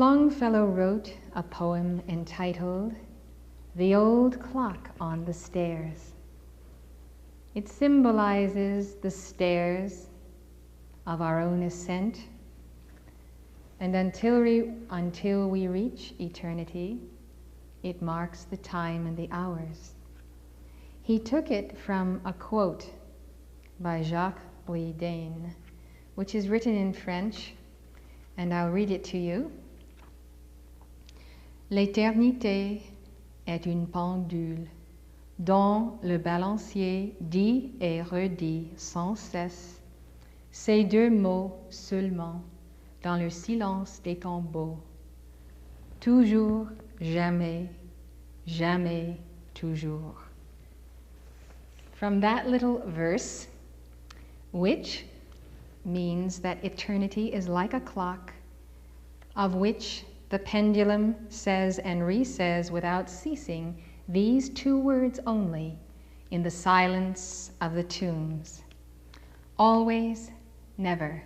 Longfellow wrote a poem entitled "The Old Clock on the Stairs." It symbolizes the stairs of our own ascent, and until we reach eternity, it marks the time and the hours. He took it from a quote by Jacques Bouidain, which is written in French, and I'll read it to you. L'éternité est une pendule dont le balancier dit et redit sans cesse ces deux mots seulement dans le silence des tombeaux. Toujours, jamais, jamais, toujours. From that little verse, which means that eternity is like a clock, of which the pendulum says and resays without ceasing these two words only in the silence of the tombs: always, never,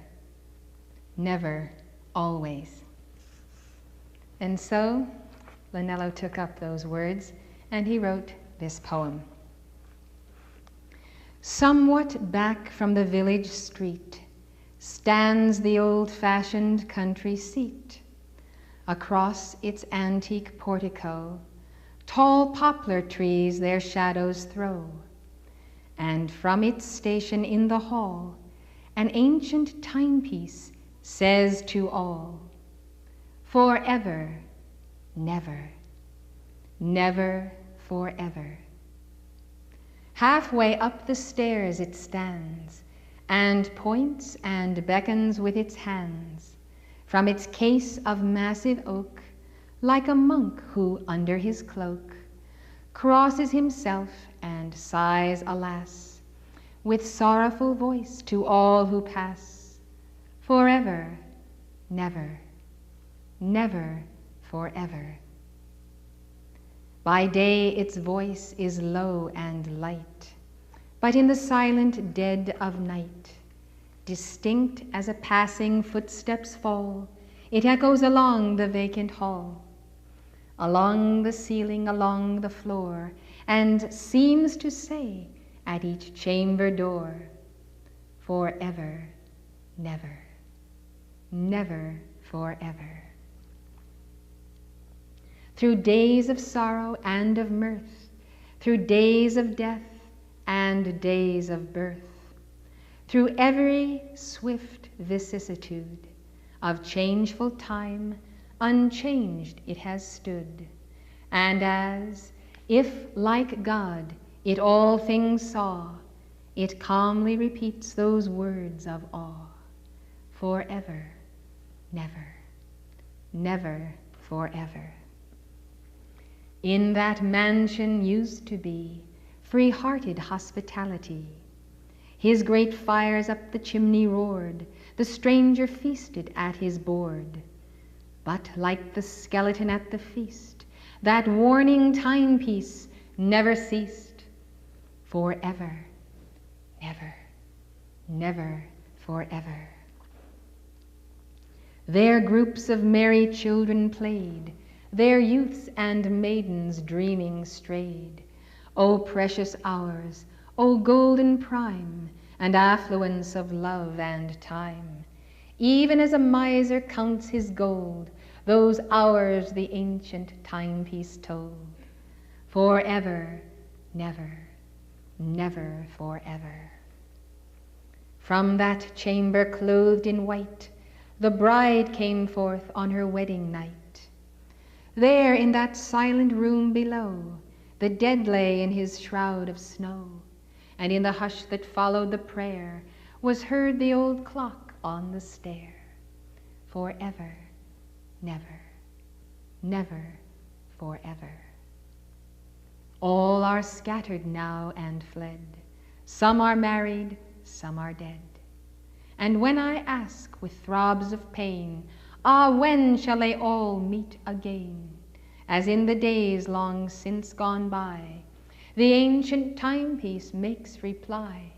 never, always. And so Lanello took up those words and he wrote this poem. Somewhat back from the village street stands the old-fashioned country seat. Across its antique portico, tall poplar trees their shadows throw, and from its station in the hall, an ancient timepiece says to all, forever, never, never, forever. Halfway up the stairs it stands, and points and beckons with its hands, from its case of massive oak, like a monk who, under his cloak, crosses himself and sighs, alas, with sorrowful voice to all who pass, forever, never, never, forever. By day its voice is low and light, but in the silent dead of night, distinct as a passing footstep's fall, it echoes along the vacant hall, along the ceiling, along the floor, and seems to say at each chamber door, forever, never, never, forever. Through days of sorrow and of mirth, through days of death and days of birth, through every swift vicissitude of changeful time, unchanged it has stood, and as if, like God, it all things saw, it calmly repeats those words of awe, forever, never, never, forever. In that mansion used to be free-hearted hospitality. His great fires up the chimney roared, the stranger feasted at his board. But like the skeleton at the feast, that warning timepiece never ceased, forever, never, never, forever. There groups of merry children played, there youths and maidens dreaming strayed. O precious hours, O golden prime, and affluence of love and time. Even as a miser counts his gold, those hours the ancient timepiece told. Forever, never, never, forever. From that chamber clothed in white, the bride came forth on her wedding night. There in that silent room below, the dead lay in his shroud of snow, and in the hush that followed the prayer was heard the old clock on the stair. Forever, never, never, forever. All are scattered now and fled. Some are married, some are dead. And when I ask with throbs of pain, ah, when shall they all meet again? As in the days long since gone by, the ancient timepiece makes reply,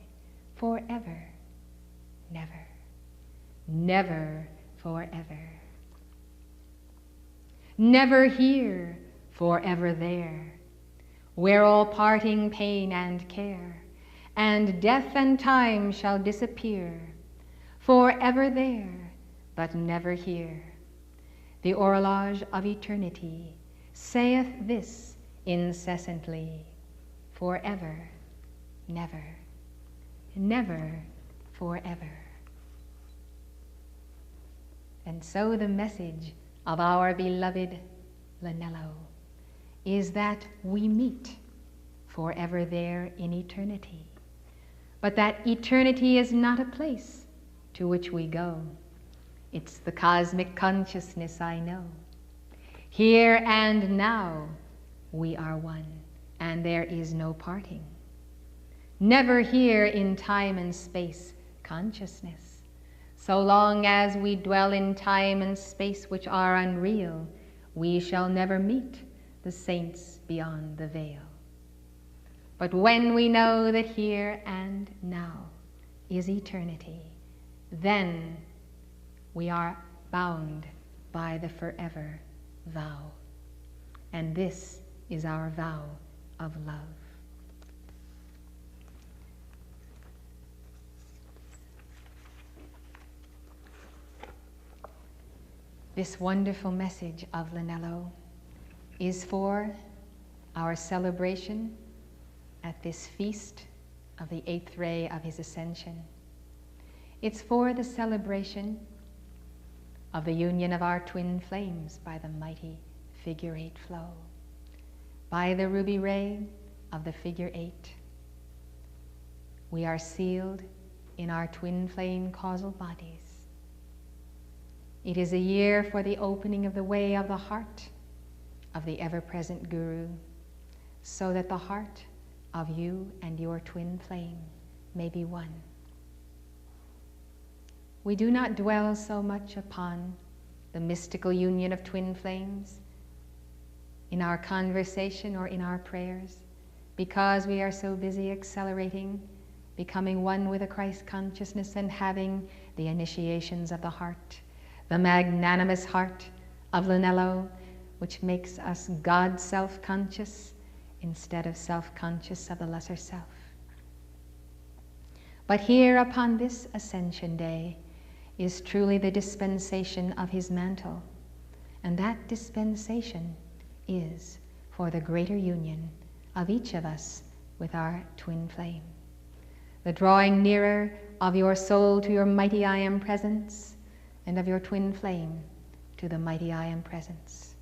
forever, never, never, forever. never here, forever there, where all parting pain and care, and death and time shall disappear, forever there, but never here. The horloge of eternity saith this incessantly, forever, never, never, forever. And so the message of our beloved Lanello is that we meet forever there in eternity, but that eternity is not a place to which we go. It's the cosmic consciousness I know. Here and now we are one, and there is no parting. Never here in time and space consciousness. So long as we dwell in time and space which are unreal, we shall never meet the saints beyond the veil. But when we know that here and now is eternity, then we are bound by the forever vow. And this is our vow of love. This wonderful message of Lanello is for our celebration at this feast of the 8th ray of his Ascension. It's for the celebration of the union of our twin flames by the mighty figure 8 flow, by the ruby ray of the figure 8. We are sealed in our twin flame causal bodies. It is a year for the opening of the way of the heart of the ever-present Guru, so that the heart of you and your twin flame may be one. We do not dwell so much upon the mystical union of twin flames in our conversation or in our prayers, because we are so busy accelerating, becoming one with the Christ consciousness and having the initiations of the heart, the magnanimous heart of Lanello, which makes us God self-conscious instead of self-conscious of the lesser self. But here upon this Ascension Day is truly the dispensation of his mantle, and that dispensation is for the greater union of each of us with our twin flame, the drawing nearer of your soul to your mighty I Am presence, and of your twin flame to the mighty I Am presence.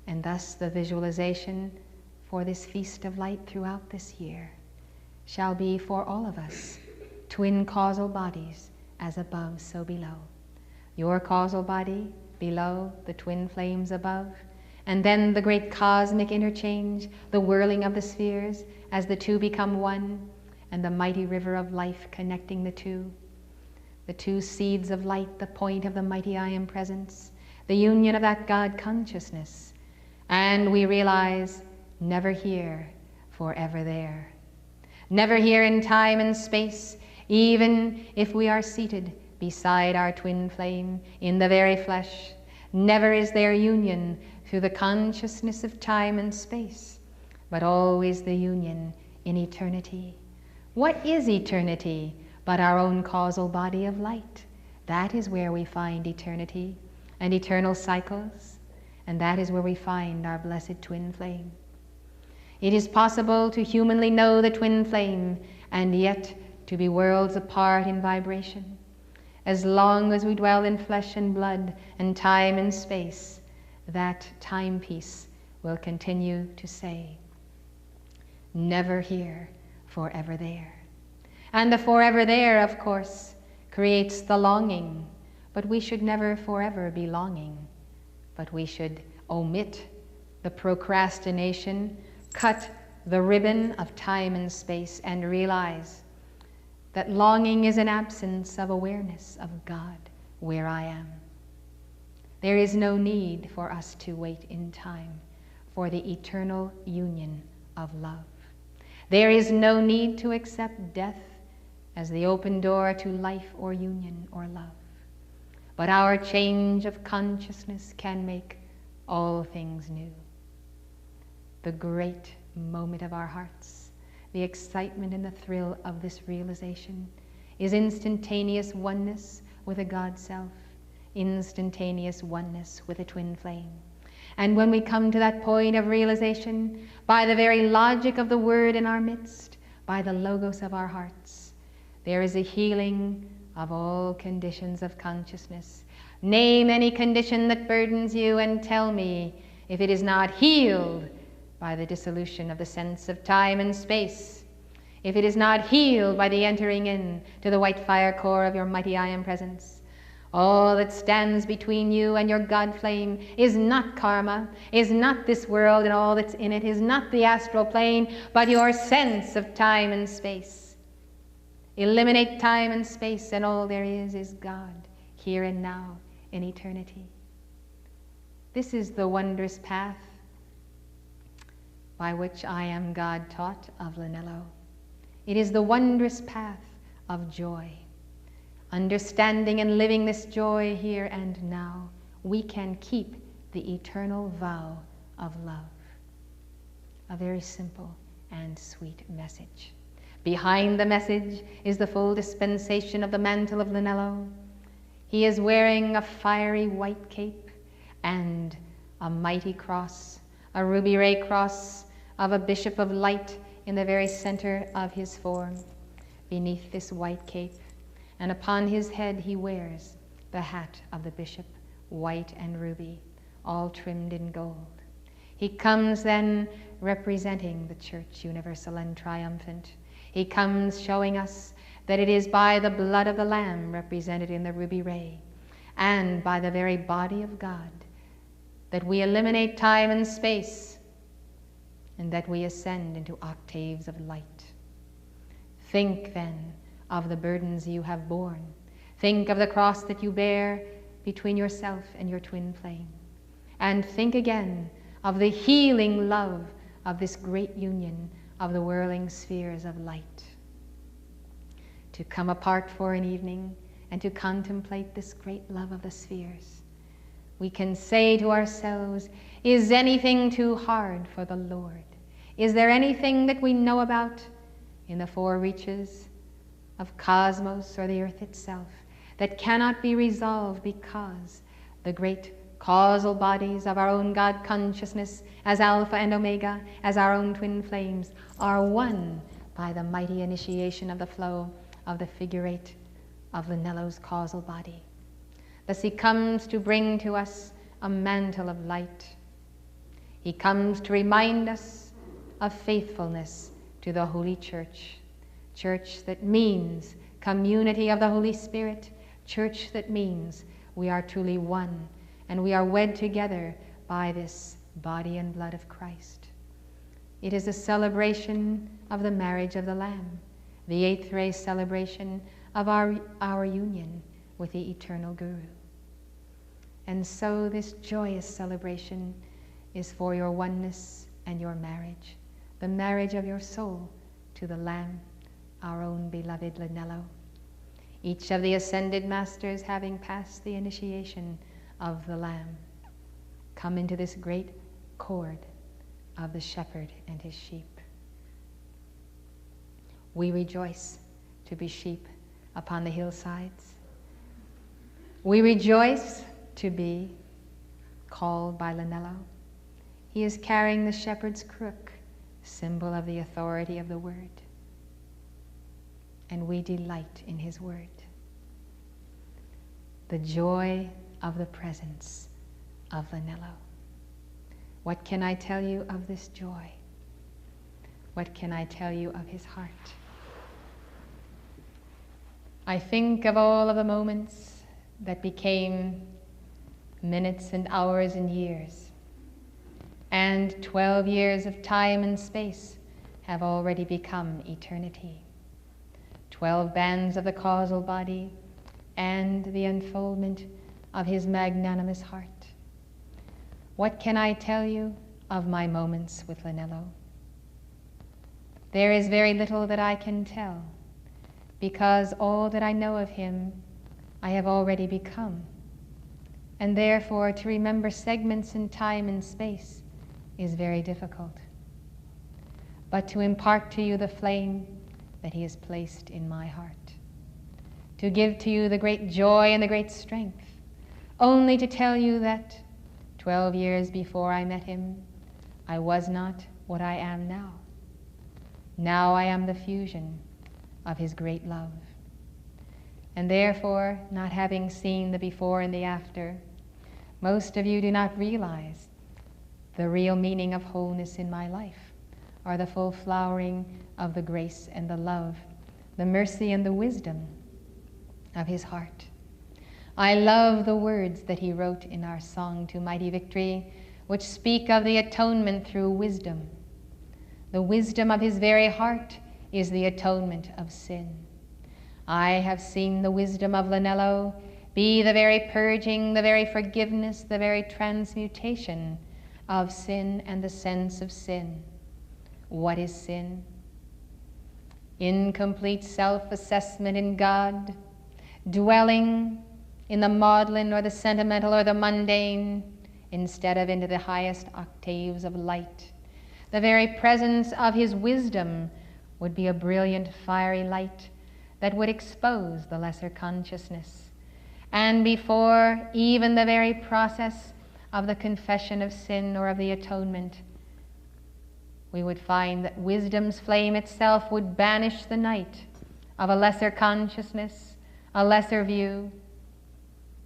And thus the visualization for this feast of light throughout this year shall be for all of us twin causal bodies, as above so below. Your causal body below, the twin flames above, and then the great cosmic interchange, the whirling of the spheres as the two become one, and the mighty river of life connecting the two seeds of light, the point of the mighty I Am presence, the union of that God consciousness. And we realize, never here, forever there. Never here in time and space, even if we are seated beside our twin flame in the very flesh. Never is there union through the consciousness of time and space, but always the union in eternity. What is eternity but our own causal body of light? That is where we find eternity and eternal cycles, and that is where we find our blessed twin flame. It is possible to humanly know the twin flame and yet to be worlds apart in vibration. As long as we dwell in flesh and blood and time and space, that timepiece will continue to say, never here, forever there. And the forever there, of course, creates the longing, but we should never forever be longing, but we should omit the procrastination, cut the ribbon of time and space, and realize that longing is an absence of awareness of God where I am. There is no need for us to wait in time for the eternal union of love. There is no need to accept death as the open door to life or union or love. But our change of consciousness can make all things new. The great moment of our hearts, the excitement and the thrill of this realization is instantaneous oneness with a God self, instantaneous oneness with a twin flame. And when we come to that point of realization, by the very logic of the word in our midst, by the logos of our hearts, there is a healing of all conditions of consciousness. Name any condition that burdens you and tell me if it is not healed by the dissolution of the sense of time and space, if it is not healed by the entering in to the white fire core of your mighty I Am presence. All that stands between you and your God flame is not karma, is not this world and all that's in it, is not the astral plane, but your sense of time and space. Eliminate time and space, and all there is God, here and now, in eternity. This is the wondrous path by which I Am God taught of Lanello. It is the wondrous path of joy. Understanding and living this joy here and now, we can keep the eternal vow of love. A very simple and sweet message. Behind the message is the full dispensation of the mantle of Lanello. He is wearing a fiery white cape and a mighty cross, a ruby ray cross of a bishop of light in the very center of his form. Beneath this white cape, and upon his head he wears the hat of the bishop, white and ruby, all trimmed in gold. He comes then representing the Church universal and triumphant. He comes showing us that it is by the blood of the Lamb represented in the ruby ray, and by the very body of God, that we eliminate time and space, and that we ascend into octaves of light. Think then of the burdens you have borne. Think of the cross that you bear between yourself and your twin flame. And think again of the healing love of this great union of the whirling spheres of light. To come apart for an evening and to contemplate this great love of the spheres, we can say to ourselves, is anything too hard for the Lord? Is there anything that we know about in the four reaches of cosmos or the earth itself that cannot be resolved, because the great causal bodies of our own God consciousness as Alpha and Omega, as our own twin flames, are one by the mighty initiation of the flow of the figure eight of Lanello's causal body. Thus he comes to bring to us a mantle of light. He comes to remind us of faithfulness to the Holy Church. Church that means community of the Holy Spirit. Church that means we are truly one, and we are wed together by this body and blood of Christ. It is a celebration of the marriage of the Lamb, the eighth ray celebration of our union with the eternal Guru. And so this joyous celebration is for your oneness and your marriage, the marriage of your soul to the Lamb, our own beloved Lanello. Each of the ascended masters, having passed the initiation of the Lamb, come into this great chord of the shepherd and his sheep. We rejoice to be sheep upon the hillsides. We rejoice to be called by Lanello. He is carrying the shepherd's crook, symbol of the authority of the word. And we delight in his word. The joy of the presence of Lanello. What can I tell you of this joy? What can I tell you of his heart? I think of all of the moments that became minutes and hours and years, and 12 years of time and space have already become eternity. 12 bands of the causal body and the unfoldment of his magnanimous heart. What can I tell you of my moments with Lanello? There is very little that I can tell, because all that I know of him I have already become. and therefore to remember segments in time and space is very difficult. But to impart to you the flame that he has placed in my heart, to give to you the great joy and the great strength, only to tell you that 12 years before I met him, I was not what I am now. Now I am the fusion of his great love. And therefore, not having seen the before and the after, most of you do not realize the real meaning of wholeness in my life, or the full flowering of the grace and the love, the mercy and the wisdom of his heart. I love the words that he wrote in our song to Mighty Victory, which speak of the atonement through wisdom. The wisdom of his very heart is the atonement of sin. I have seen the wisdom of Lanello be the very purging, the very forgiveness, the very transmutation of sin and the sense of sin. What is sin? Incomplete self-assessment in God, dwelling in the maudlin or the sentimental or the mundane, instead of into the highest octaves of light. The very presence of his wisdom would be a brilliant, fiery light that would expose the lesser consciousness. And before even the very process of the confession of sin or of the atonement, we would find that wisdom's flame itself would banish the night of a lesser consciousness, a lesser view,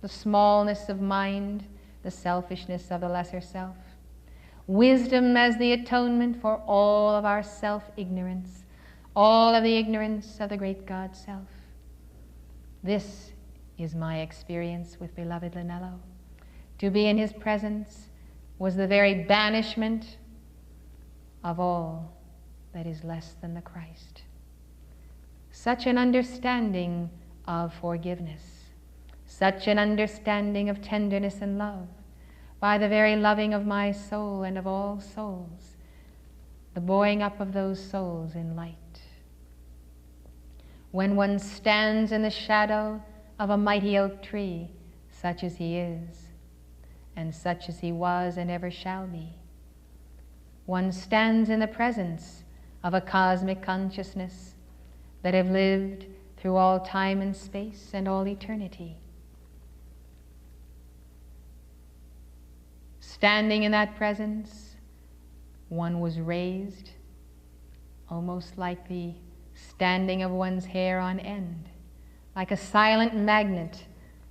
the smallness of mind, the selfishness of the lesser self. Wisdom as the atonement for all of our self-ignorance, all of the ignorance of the great God self. This is my experience with beloved Lanello. To be in his presence was the very banishment of all that is less than the Christ. Such an understanding of forgiveness, such an understanding of tenderness and love, by the very loving of my soul and of all souls, the buoying up of those souls in light. When one stands in the shadow of a mighty oak tree, such as he is, and such as he was and ever shall be, one stands in the presence of a cosmic consciousness that have lived through all time and space and all eternity. Standing in that presence, one was raised, almost like the standing of one's hair on end. Like a silent magnet,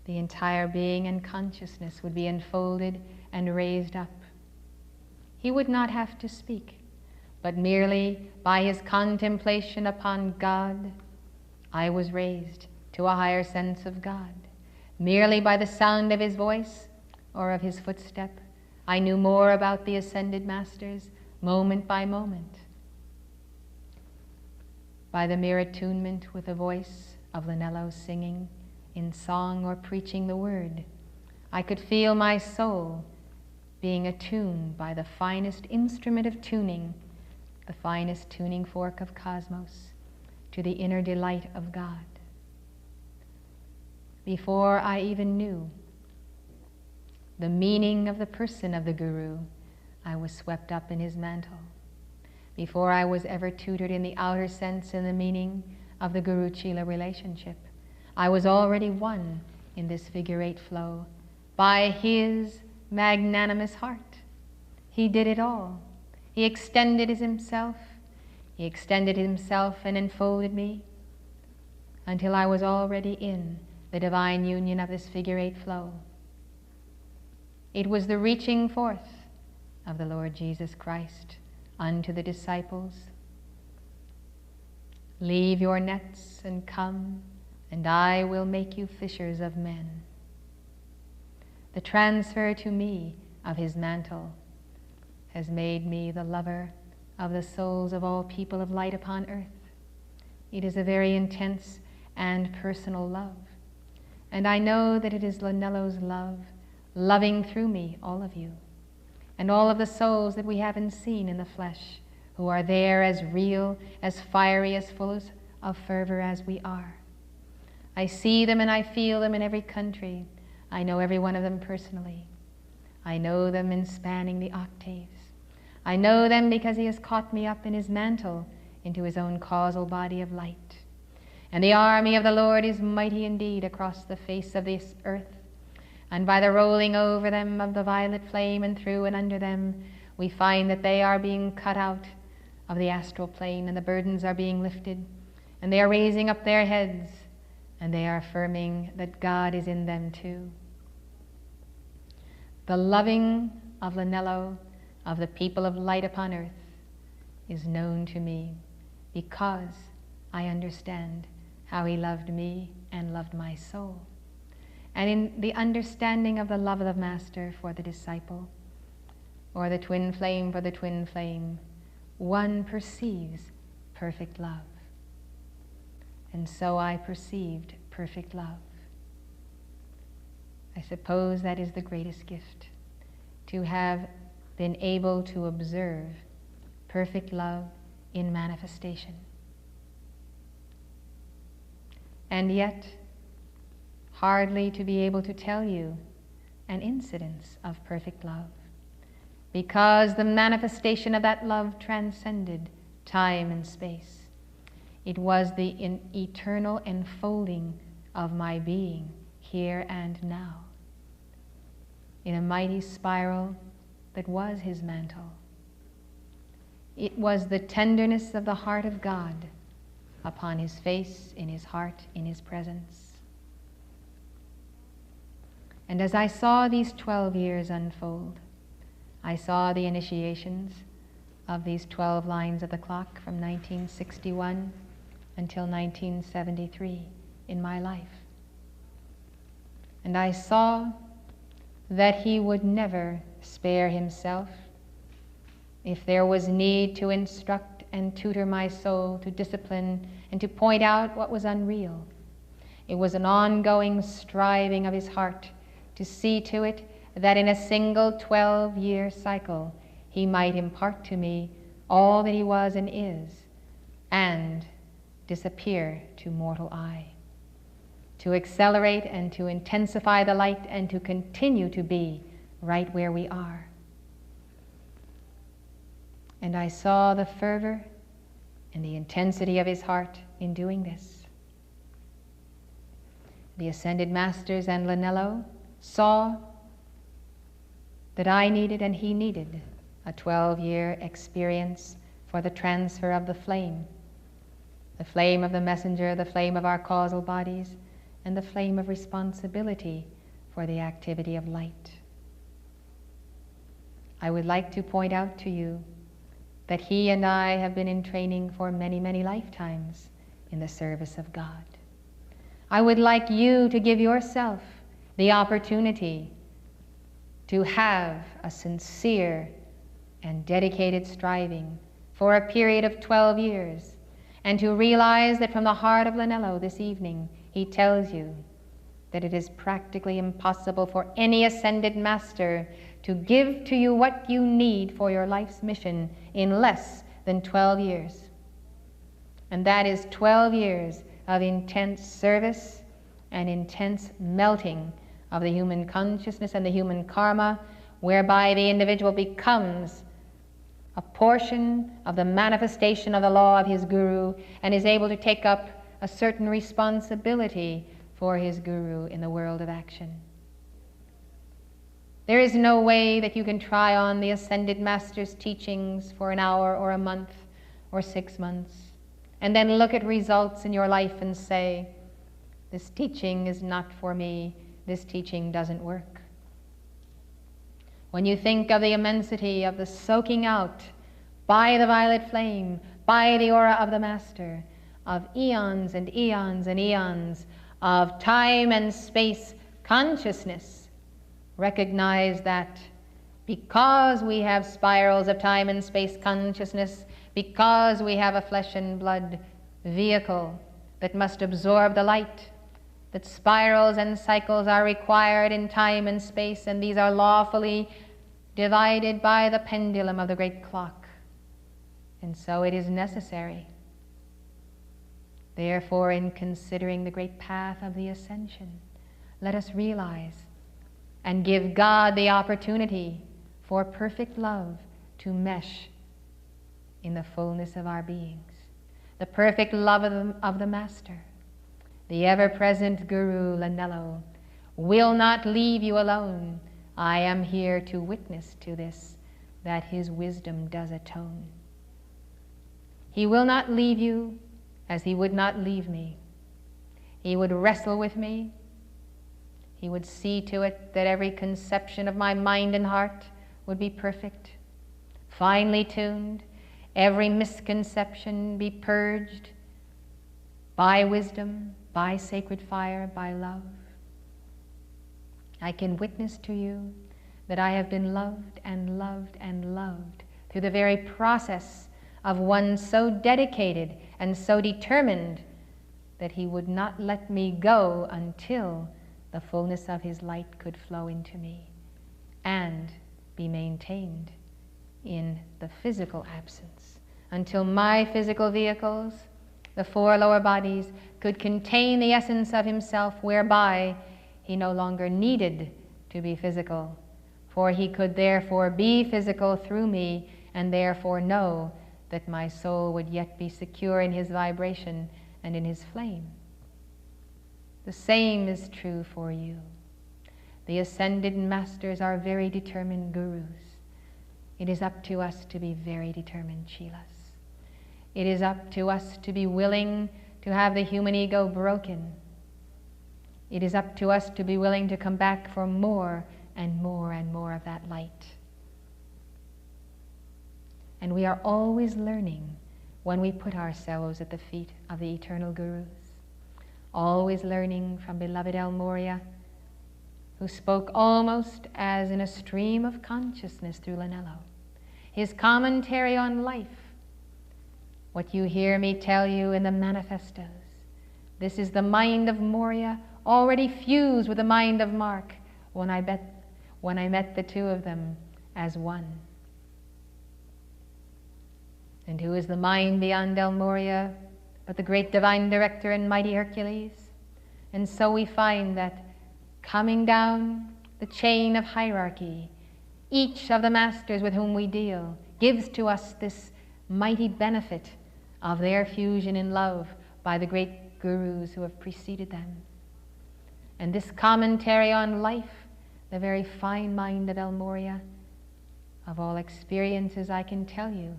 the entire being and consciousness would be enfolded and raised up. He would not have to speak, but merely by his contemplation upon God, I was raised to a higher sense of God. Merely by the sound of his voice or of his footstep, I knew more about the ascended masters moment by moment. By the mere attunement with the voice of Lanello singing in song or preaching the word, I could feel my soul being attuned by the finest instrument of tuning, the finest tuning fork of cosmos, to the inner delight of God. Before I even knew the meaning of the person of the Guru, I was swept up in his mantle. Before I was ever tutored in the outer sense in the meaning of the Guru-Chela relationship, I was already one in this figure-8 flow by his magnanimous heart. He did it all. He extended himself. He extended himself and enfolded me until I was already in the divine union of this figure-8 flow. It was the reaching forth of the Lord Jesus Christ unto the disciples. Leave your nets and come, and I will make you fishers of men. The transfer to me of his mantle has made me the lover of the souls of all people of light upon earth. It is a very intense and personal love, and I know that it is Lanello's love, loving through me all of you, and all of the souls that we haven't seen in the flesh, who are there as real, as fiery, as full of fervor as we are. I see them and I feel them in every country. I know every one of them personally. I know them in spanning the octaves. I know them because he has caught me up in his mantle into his own causal body of light. And the army of the Lord is mighty indeed across the face of this earth. And by the rolling over them of the violet flame and through and under them, we find that they are being cut out of the astral plane, and the burdens are being lifted, and they are raising up their heads, and they are affirming that God is in them too. The loving of Lanello, of the people of light upon earth, is known to me because I understand how he loved me and loved my soul. And in the understanding of the love of the Master for the disciple, or the twin flame for the twin flame, one perceives perfect love. And so I perceived perfect love. I suppose that is the greatest gift, to have been able to observe perfect love in manifestation. And yet, hardly to be able to tell you an incidence of perfect love, because the manifestation of that love transcended time and space. It was the eternal enfolding of my being here and now, in a mighty spiral that was his mantle. It was the tenderness of the heart of God upon his face, in his heart, in his presence. And as I saw these 12 years unfold, I saw the initiations of these 12 lines of the clock from 1961 until 1973 in my life. And I saw that he would never spare himself. If there was need to instruct and tutor my soul, to discipline and to point out what was unreal, it was an ongoing striving of his heart to see to it that in a single 12-year cycle he might impart to me all that he was and is, and disappear to mortal eye, to accelerate and to intensify the light and to continue to be right where we are. And I saw the fervor and the intensity of his heart in doing this. The Ascended Masters and Lanello saw that I needed and he needed a 12-year experience for the transfer of the flame of the messenger, the flame of our causal bodies, and the flame of responsibility for the activity of light. I would like to point out to you that he and I have been in training for many, many lifetimes in the service of God. I would like you to give yourself the opportunity to have a sincere and dedicated striving for a period of 12 years, and to realize that from the heart of Lanello this evening, he tells you that it is practically impossible for any ascended master to give to you what you need for your life's mission in less than 12 years. And that is 12 years of intense service and intense melting of the human consciousness and the human karma, whereby the individual becomes a portion of the manifestation of the law of his guru and is able to take up a certain responsibility for his guru in the world of action. There is no way that you can try on the Ascended Master's teachings for an hour or a month or 6 months and then look at results in your life and say, this teaching is not for me, this teaching doesn't work. When you think of the immensity of the soaking out by the violet flame, by the aura of the Master, of eons and eons and eons of time and space consciousness, recognize that because we have spirals of time and space consciousness, because we have a flesh and blood vehicle that must absorb the light, that spirals and cycles are required in time and space, and these are lawfully divided by the pendulum of the great clock. And so it is necessary. Therefore, in considering the great path of the Ascension, let us realize and give God the opportunity for perfect love to mesh in the fullness of our beings. The perfect love of the Master, the ever-present Guru Lanello, will not leave you alone. I am here to witness to this, that his wisdom does atone. He will not leave you as he would not leave me. He would wrestle with me. He would see to it that every conception of my mind and heart would be perfect, finely tuned, every misconception be purged by wisdom, by sacred fire, by love. I can witness to you that I have been loved and loved and loved through the very process of one so dedicated and so determined that he would not let me go until the fullness of his light could flow into me and be maintained in the physical absence, until my physical vehicles, the four lower bodies, could contain the essence of himself, whereby he no longer needed to be physical, for he could therefore be physical through me, and therefore know that my soul would yet be secure in his vibration and in his flame. The same is true for you. The ascended masters are very determined gurus. It is up to us to be very determined Sheelas. It is up to us to be willing to have the human ego broken. It is up to us to be willing to come back for more and more and more of that light. And we are always learning when we put ourselves at the feet of the eternal gurus. Always learning from beloved El Morya, who spoke almost as in a stream of consciousness through Lanello. His commentary on life, what you hear me tell you in the manifestos. This is the mind of Morya, already fused with the mind of Mark, when I met the two of them as one. And who is the mind beyond El Morya but the great divine director and mighty Hercules? And so we find that coming down the chain of hierarchy, each of the masters with whom we deal gives to us this mighty benefit of their fusion in love by the great gurus who have preceded them. And this commentary on life, the very fine mind of El Morya, of all experiences I can tell you,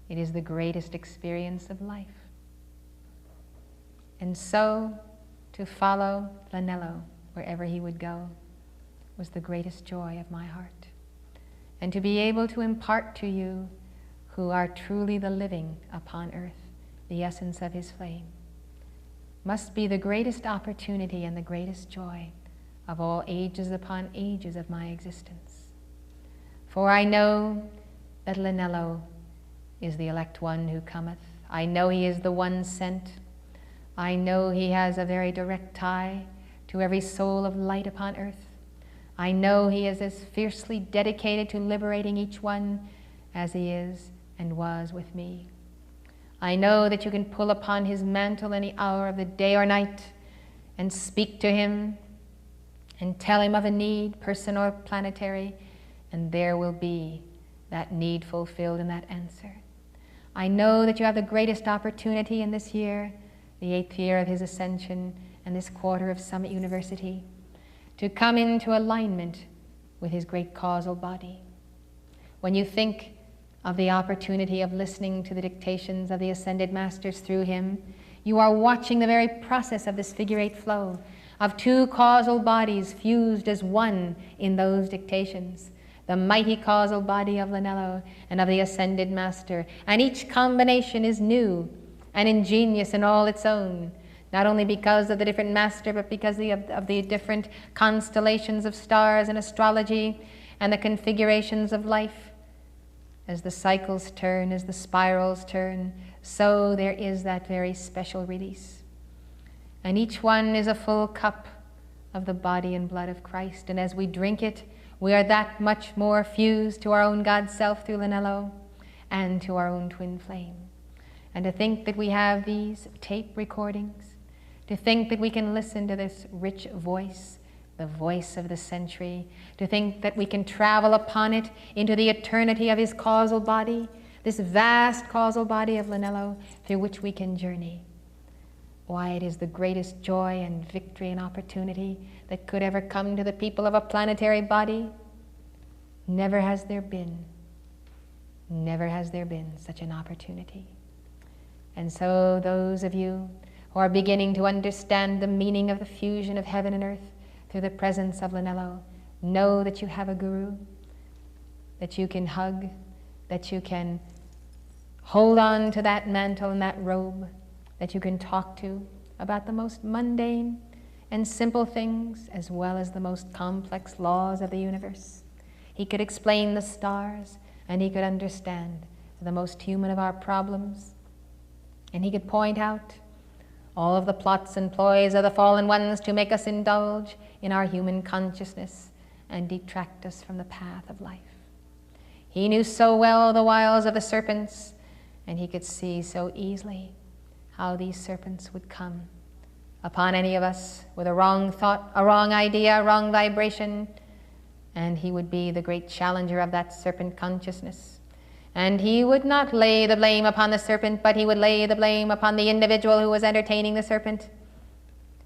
it is the greatest experience of life. And so, to follow Lanello wherever he would go was the greatest joy of my heart. And to be able to impart to you, who are truly the living upon earth, the essence of his flame, must be the greatest opportunity and the greatest joy of all ages upon ages of my existence. For I know that Lanello is the elect one who cometh. I know he is the one sent. I know he has a very direct tie to every soul of light upon earth. I know he is as fiercely dedicated to liberating each one as he is and was with me. I know that you can pull upon his mantle any hour of the day or night and speak to him and tell him of a need, person or planetary, and there will be that need fulfilled in that answer. I know that you have the greatest opportunity in this year, the 8th year of his ascension and this quarter of Summit University, to come into alignment with his great causal body. When you think of the opportunity of listening to the dictations of the ascended masters through him, you are watching the very process of this figure-8 flow, of two causal bodies fused as one in those dictations, the mighty causal body of Lanello and of the ascended master. And each combination is new and ingenious in all its own, not only because of the different master, but because of the different constellations of stars and astrology and the configurations of life. As the cycles turn, as the spirals turn, so there is that very special release. And each one is a full cup of the body and blood of Christ. And as we drink it, we are that much more fused to our own God self through Lanello and to our own twin flame. And to think that we have these tape recordings, to think that we can listen to this rich voice the voice of the century, to think that we can travel upon it into the eternity of his causal body, this vast causal body of Lanello through which we can journey. Why, it is the greatest joy and victory and opportunity that could ever come to the people of a planetary body. Never has there been such an opportunity. And so those of you who are beginning to understand the meaning of the fusion of heaven and earth through the presence of Lanello, know that you have a guru, that you can hug, that you can hold on to that mantle and that robe, that you can talk to about the most mundane and simple things as well as the most complex laws of the universe. He could explain the stars, and he could understand the most human of our problems, and he could point out all of the plots and ploys of the fallen ones to make us indulge in our human consciousness and detract us from the path of life. He knew so well the wiles of the serpents, and he could see so easily how these serpents would come upon any of us with a wrong thought, a wrong idea, a wrong vibration, and he would be the great challenger of that serpent consciousness. And he would not lay the blame upon the serpent, but he would lay the blame upon the individual who was entertaining the serpent.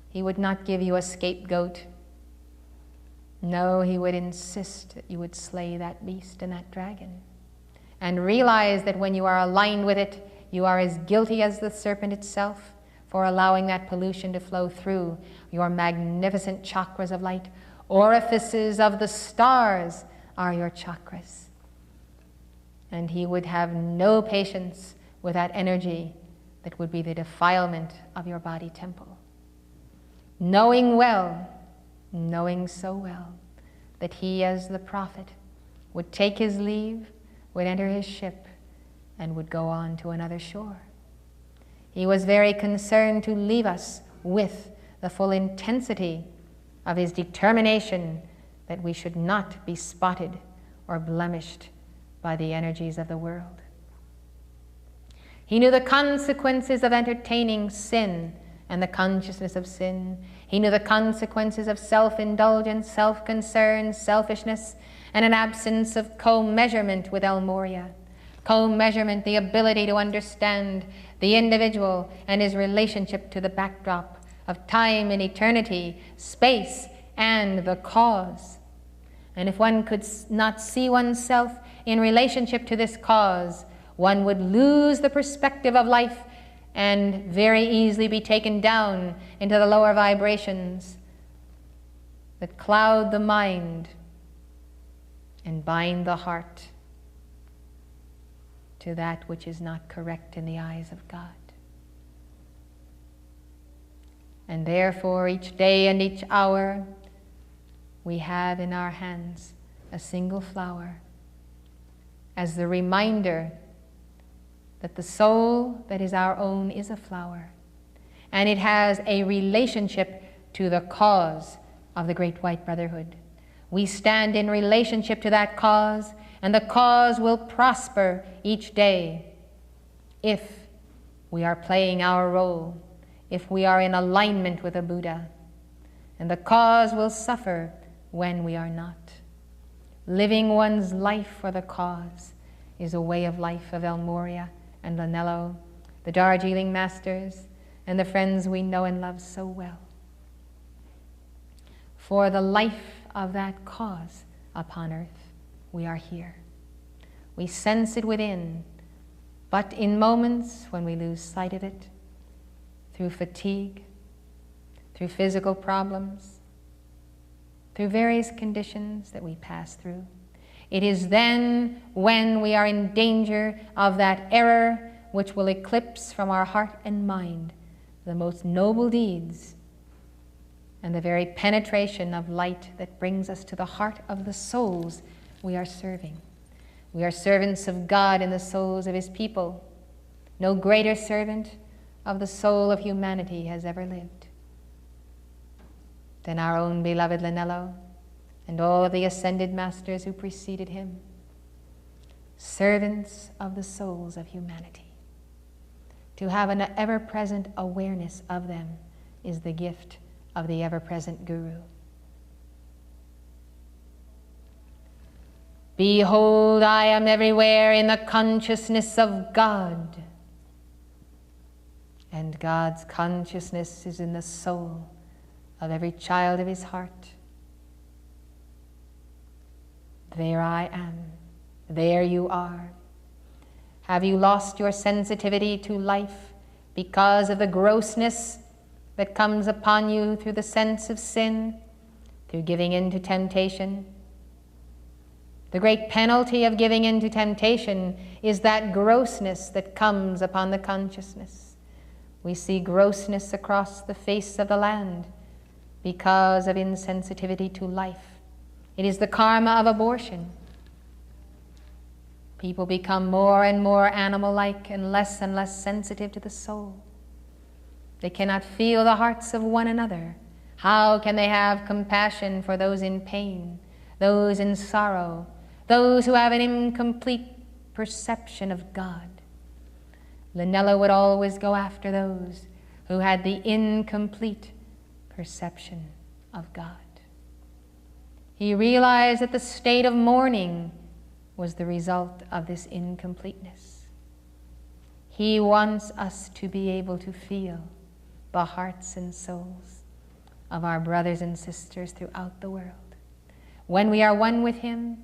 He would not give you a scapegoat. No, he would insist that you would slay that beast and that dragon, and realize that when you are aligned with it, you are as guilty as the serpent itself for allowing that pollution to flow through your magnificent chakras of light. Orifices of the stars are your chakras. And he would have no patience with that energy that would be the defilement of your body temple. Knowing so well, that he as the prophet would take his leave, would enter his ship, and would go on to another shore. He was very concerned to leave us with the full intensity of his determination that we should not be spotted or blemished by the energies of the world. He knew the consequences of entertaining sin and the consciousness of sin. He knew the consequences of self-indulgence, self-concern, selfishness, and an absence of co-measurement with El Moria. Co-measurement, the ability to understand the individual and his relationship to the backdrop of time and eternity, space, and the cause. And if one could not see oneself in relationship to this cause, one would lose the perspective of life and very easily be taken down into the lower vibrations that cloud the mind and bind the heart to that which is not correct in the eyes of God. And therefore, each day and each hour, we have in our hands a single flower as the reminder that the soul that is our own is a flower, and it has a relationship to the cause of the Great White Brotherhood. We stand in relationship to that cause, and the cause will prosper each day if we are playing our role, if we are in alignment with the Buddha, and the cause will suffer when we are not. Living one's life for the cause is a way of life of El Moria and Lanello, the Darjeeling masters, and the friends we know and love so well. For the life of that cause upon earth, we are here. We sense it within, but in moments when we lose sight of it, through fatigue, through physical problems, through various conditions that we pass through, it is then when we are in danger of that error which will eclipse from our heart and mind the most noble deeds and the very penetration of light that brings us to the heart of the souls we are serving. We are servants of God in the souls of his people. No greater servant of the soul of humanity has ever lived than our own beloved Lanello and all of the ascended masters who preceded him. Servants of the souls of humanity. To have an ever-present awareness of them is the gift of the ever-present Guru. Behold, I am everywhere in the consciousness of God. And God's consciousness is in the soul of every child of his heart. There I am. There you are. Have you lost your sensitivity to life because of the grossness that comes upon you through the sense of sin, through giving in to temptation? The great penalty of giving in to temptation is that grossness that comes upon the consciousness. We see grossness across the face of the land because of insensitivity to life. It is the karma of abortion. People become more and more animal-like and less sensitive to the soul. They cannot feel the hearts of one another. How can they have compassion for those in pain, those in sorrow, those who have an incomplete perception of God? Lanello would always go after those who had the incomplete perception of God. He realized that the state of mourning was the result of this incompleteness. He wants us to be able to feel the hearts and souls of our brothers and sisters throughout the world. When we are one with him,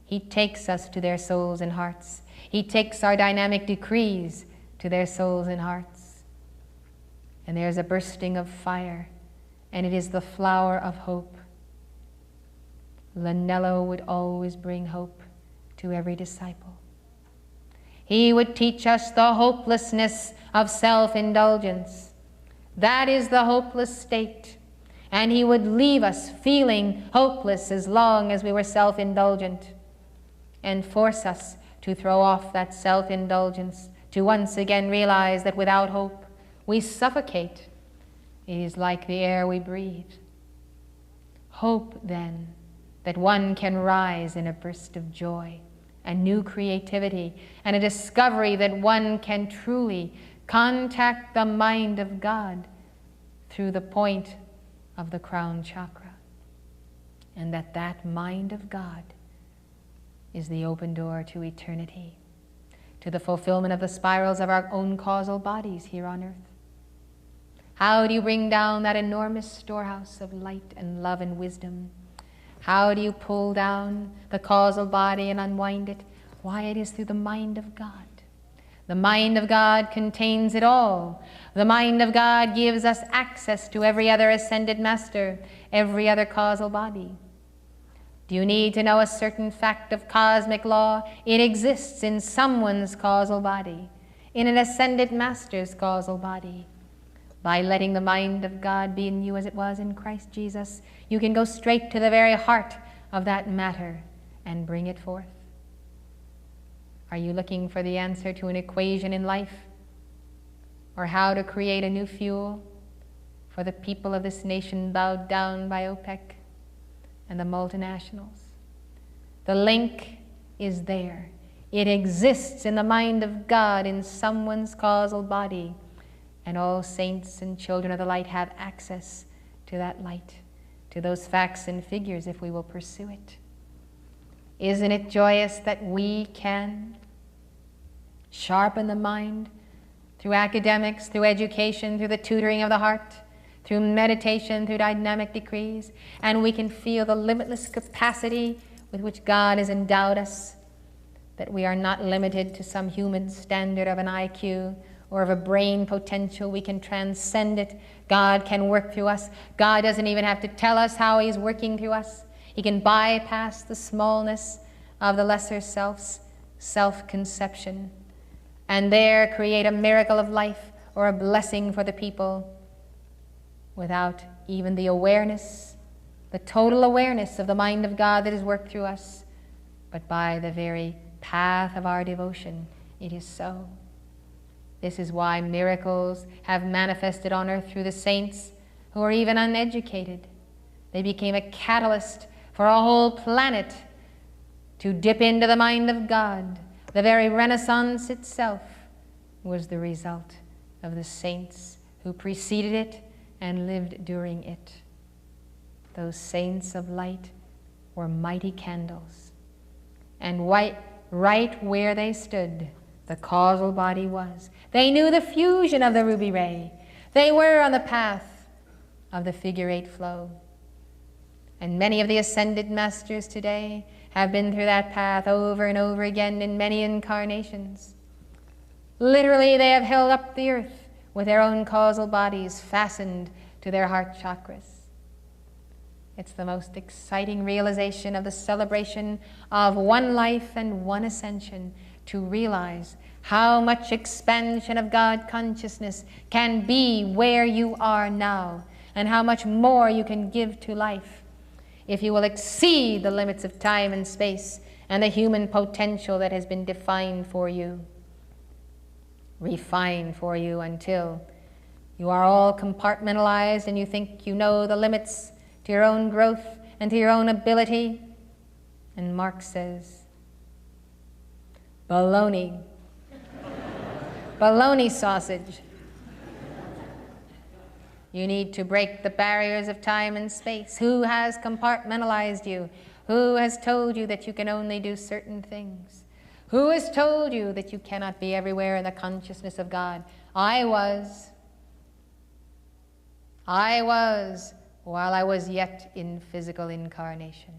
he takes us to their souls and hearts. He takes our dynamic decrees to their souls and hearts. And there's a bursting of fire, and it is the flower of hope. Lanello would always bring hope to every disciple. He would teach us the hopelessness of self-indulgence. That is the hopeless state. And he would leave us feeling hopeless as long as we were self-indulgent, and force us to throw off that self-indulgence, to once again realize that without hope we suffocate. It is like the air we breathe. Hope, then, that one can rise in a burst of joy, a new creativity, and a discovery that one can truly contact the mind of God through the point of the crown chakra, and that mind of God is the open door to eternity, to the fulfillment of the spirals of our own causal bodies here on earth. How do you bring down that enormous storehouse of light and love and wisdom? How do you pull down the causal body and unwind it? Why, it is through the mind of God. The mind of God contains it all. The mind of God gives us access to every other ascended master, every other causal body. Do you need to know a certain fact of cosmic law? It exists in someone's causal body, in an ascended master's causal body. By letting the mind of God be in you as it was in Christ Jesus, you can go straight to the very heart of that matter and bring it forth. Are you looking for the answer to an equation in life? Or how to create a new fuel for the people of this nation bowed down by OPEC and the multinationals? The link is there. It exists in the mind of God in someone's causal body. And all saints and children of the light have access to that light, to those facts and figures if we will pursue it. Isn't it joyous that we can sharpen the mind through academics, through education, through the tutoring of the heart, through meditation, through dynamic decrees, and we can feel the limitless capacity with which God has endowed us, that we are not limited to some human standard of an IQ or of a brain potential. We can transcend it. God can work through us. God doesn't even have to tell us how he's working through us. He can bypass the smallness of the lesser self's self-conception and there create a miracle of life or a blessing for the people without even the awareness, the total awareness of the mind of God that has worked through us. But by the very path of our devotion, it is so. This is why miracles have manifested on earth through the saints who are even uneducated. They became a catalyst for a whole planet to dip into the mind of God. The very Renaissance itself was the result of the saints who preceded it and lived during it. Those saints of light were mighty candles. and right where they stood, the causal body was. They knew the fusion of the ruby ray. They were on the path of the figure-8 flow. And many of the ascended masters today have been through that path over and over again in many incarnations. Literally, they have held up the earth with their own causal bodies fastened to their heart chakras. It's the most exciting realization of the celebration of one life and one ascension, to realize how much expansion of God consciousness can be where you are now, and how much more you can give to life if you will exceed the limits of time and space and the human potential that has been defined for you, refined for you, until you are all compartmentalized and you think you know the limits to your own growth and to your own ability. And Marx says, baloney. Baloney sausage. You need to break the barriers of time and space. Who has compartmentalized you? Who has told you that you can only do certain things? Who has told you that you cannot be everywhere in the consciousness of God? I was, while I was yet in physical incarnation.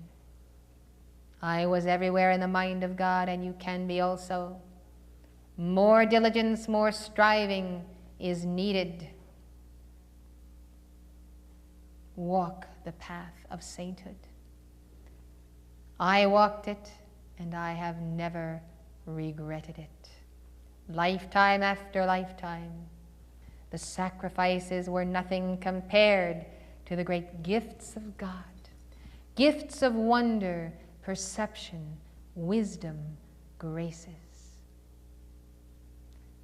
I was everywhere in the mind of God, and you can be also. More diligence, more striving is needed. Walk the path of sainthood. I walked it, and I have never regretted it. Lifetime after lifetime, the sacrifices were nothing compared to the great gifts of God. Gifts of wonder, perception, wisdom, graces.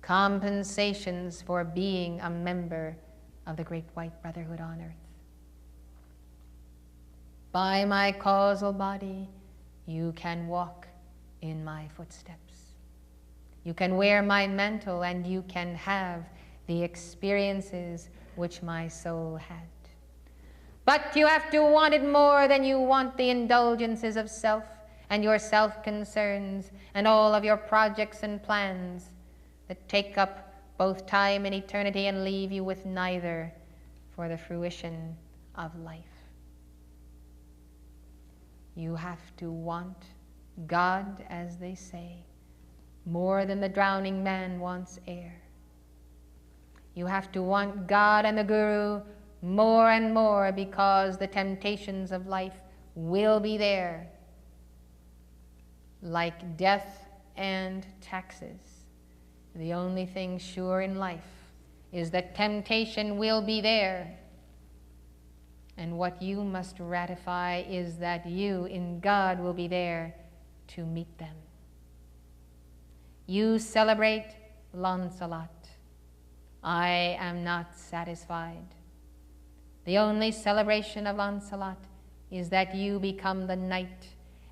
Compensations for being a member of the great white brotherhood on earth. By my causal body, you can walk in my footsteps. You can wear my mantle, and you can have the experiences which my soul had. But you have to want it more than you want the indulgences of self and your self-concerns and all of your projects and plans that take up both time and eternity and leave you with neither for the fruition of life. You have to want God, as they say, more than the drowning man wants air. You have to want God and the Guru more and more, because the temptations of life will be there, like death and taxes. The only thing sure in life is that temptation will be there. And what you must ratify is that you in God will be there to meet them. You celebrate Lancelot. I am not satisfied. The only celebration of Lancelot is that you become the knight,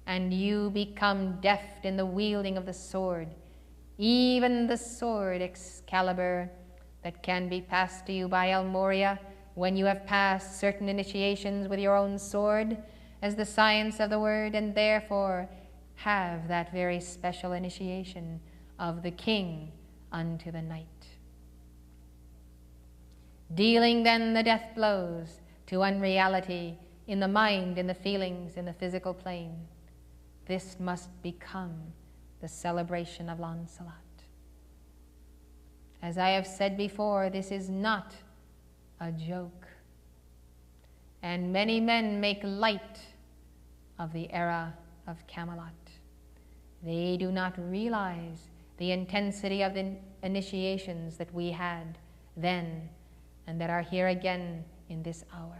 and you become deft in the wielding of the sword, even the sword Excalibur that can be passed to you by El Moria when you have passed certain initiations with your own sword as the science of the word, and therefore have that very special initiation of the king unto the knight. Dealing then the death blows to unreality in the mind, in the feelings, in the physical plane. This must become the celebration of Lancelot. As I have said before, this is not a joke. And many men make light of the era of Camelot. They do not realize the intensity of the initiations that we had then and that are here again in this hour.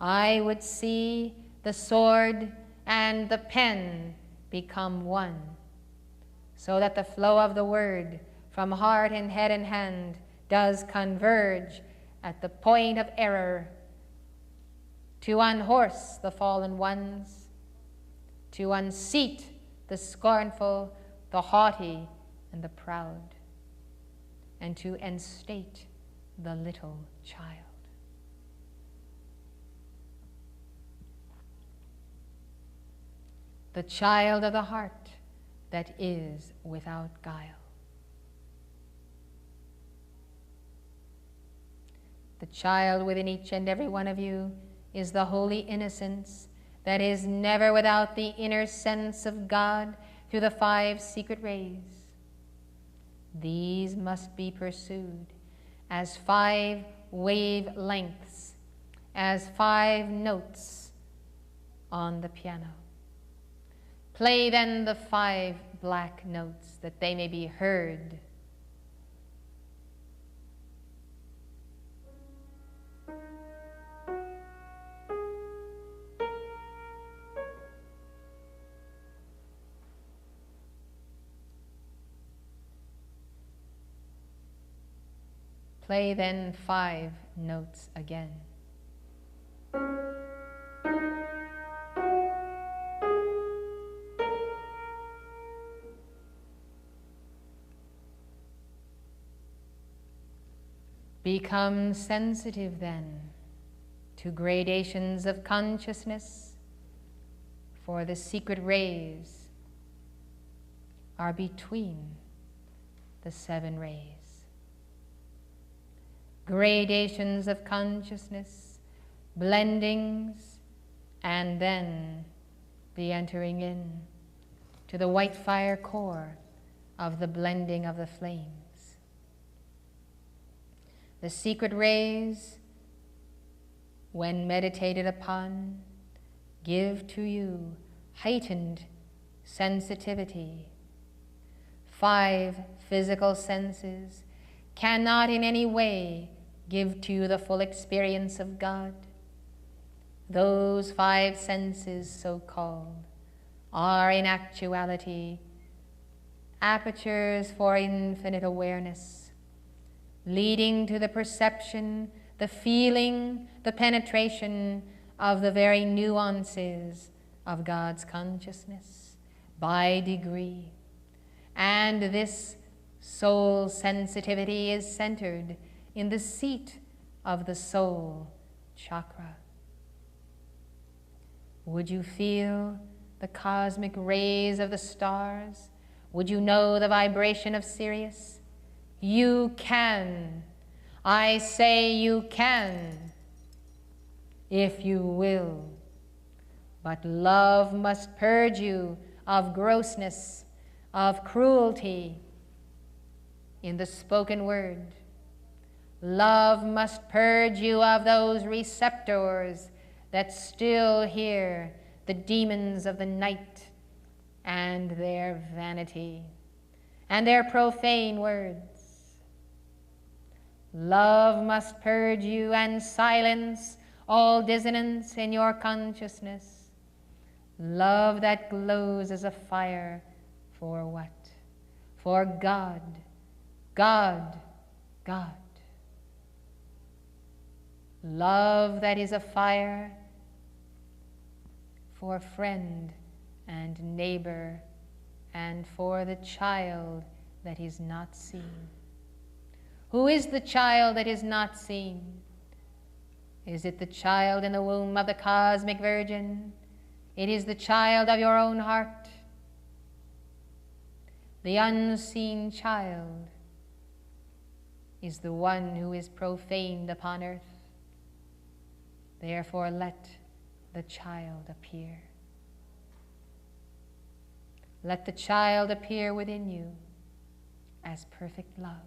I would see the sword and the pen become one, so that the flow of the word from heart and head and hand does converge at the point of error, to unhorse the fallen ones, to unseat the scornful, the haughty, and the proud, and to instate the little child. the child of the heart that is without guile. The child within each and every one of you is the holy innocence that is never without the inner sense of God through the 5 secret rays. These must be pursued as 5 wave lengths, as 5 notes on the piano. Play then the 5 black notes that they may be heard. Play then 5 notes again. Become sensitive then to gradations of consciousness, for the secret rays are between the 7 rays. Gradations of consciousness, blendings, and then the entering in to the white fire core of the blending of the flames. The secret rays, when meditated upon, give to you heightened sensitivity. 5 physical senses cannot in any way give to you the full experience of God. Those 5 senses, so-called, are in actuality apertures for infinite awareness, leading to the perception, the feeling, the penetration of the very nuances of God's consciousness by degree. And this soul sensitivity is centered in the seat of the soul chakra. Would you feel the cosmic rays of the stars? Would you know the vibration of Sirius? You can. I say you can, if you will. But love must purge you of grossness, of cruelty in the spoken word. Love must purge you of those receptors that still hear the demons of the night and their vanity and their profane words. Love must purge you and silence all dissonance in your consciousness. Love that glows as a fire for what? For God, God, God. Love that is a fire for friend and neighbor and for the child that is not seen. Who is the child that is not seen? Is it the child in the womb of the cosmic Virgin? It is the child of your own heart. The unseen child is the one who is profaned upon earth. Therefore, let the child appear. Let the child appear within you as perfect love.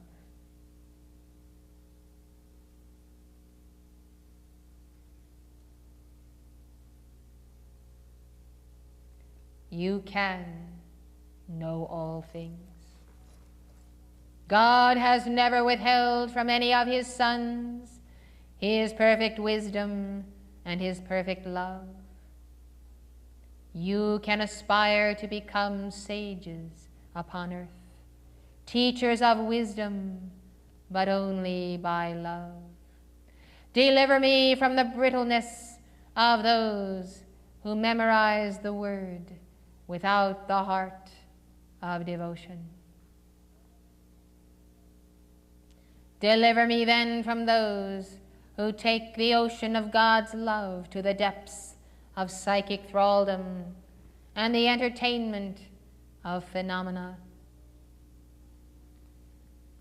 You can know all things. God has never withheld from any of his sons his perfect wisdom and his perfect love. You can aspire to become sages upon earth, teachers of wisdom, but only by love. Deliver me from the brittleness of those who memorize the word without the heart of devotion. Deliver me then from those who take the ocean of God's love to the depths of psychic thraldom and the entertainment of phenomena.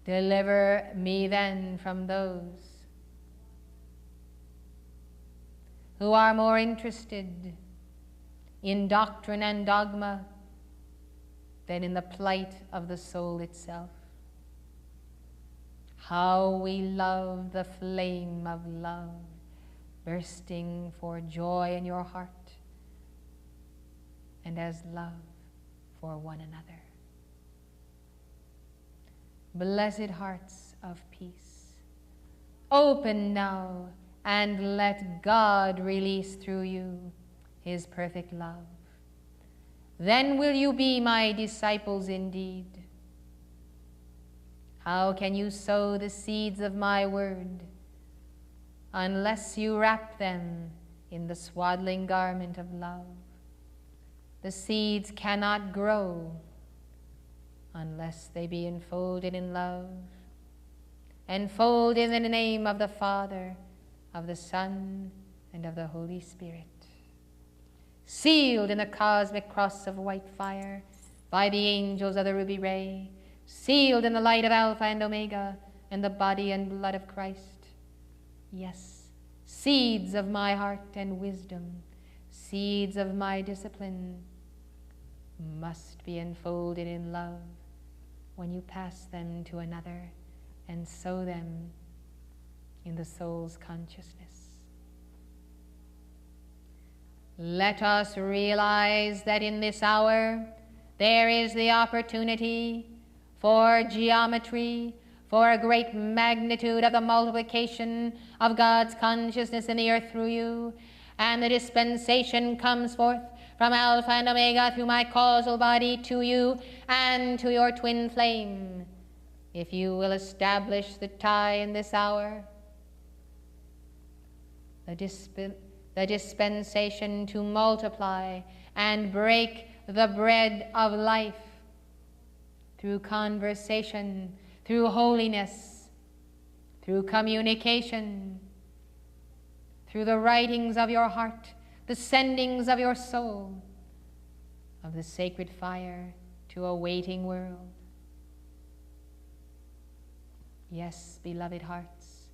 Deliver me then from those who are more interested in doctrine and dogma than in the plight of the soul itself. How we love the flame of love bursting for joy in your heart and as love for one another. Blessed hearts of peace, open now and let God release through you his perfect love. Then will you be my disciples indeed. How can you sow the seeds of my word unless you wrap them in the swaddling garment of love? The seeds cannot grow unless they be enfolded in love, enfolded in the name of the Father, of the Son, and of the Holy Spirit, sealed in the cosmic cross of white fire by the angels of the ruby ray, sealed in the light of Alpha and Omega and the body and blood of Christ. Yes, seeds of my heart and wisdom, seeds of my discipline must be enfolded in love when you pass them to another and sow them in the soul's consciousness. Let us realize that in this hour there is the opportunity for geometry, for a great magnitude of the multiplication of God's consciousness in the earth through you, and the dispensation comes forth from Alpha and Omega through my causal body to you and to your twin flame. If you will establish the tie in this hour, the dispensation to multiply and break the bread of life through conversation, through holiness, through communication, through the writings of your heart, the sendings of your soul, of the sacred fire to a waiting world. Yes, beloved hearts,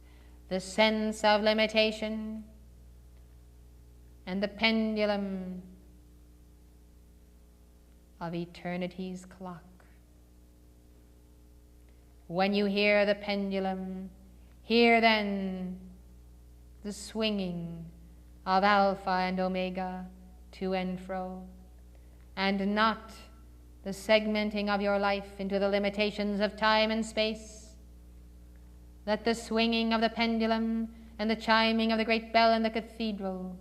the sense of limitation and the pendulum of eternity's clock. When you hear the pendulum, hear then the swinging of Alpha and Omega to and fro, and not the segmenting of your life into the limitations of time and space. Let the swinging of the pendulum and the chiming of the great bell in the cathedral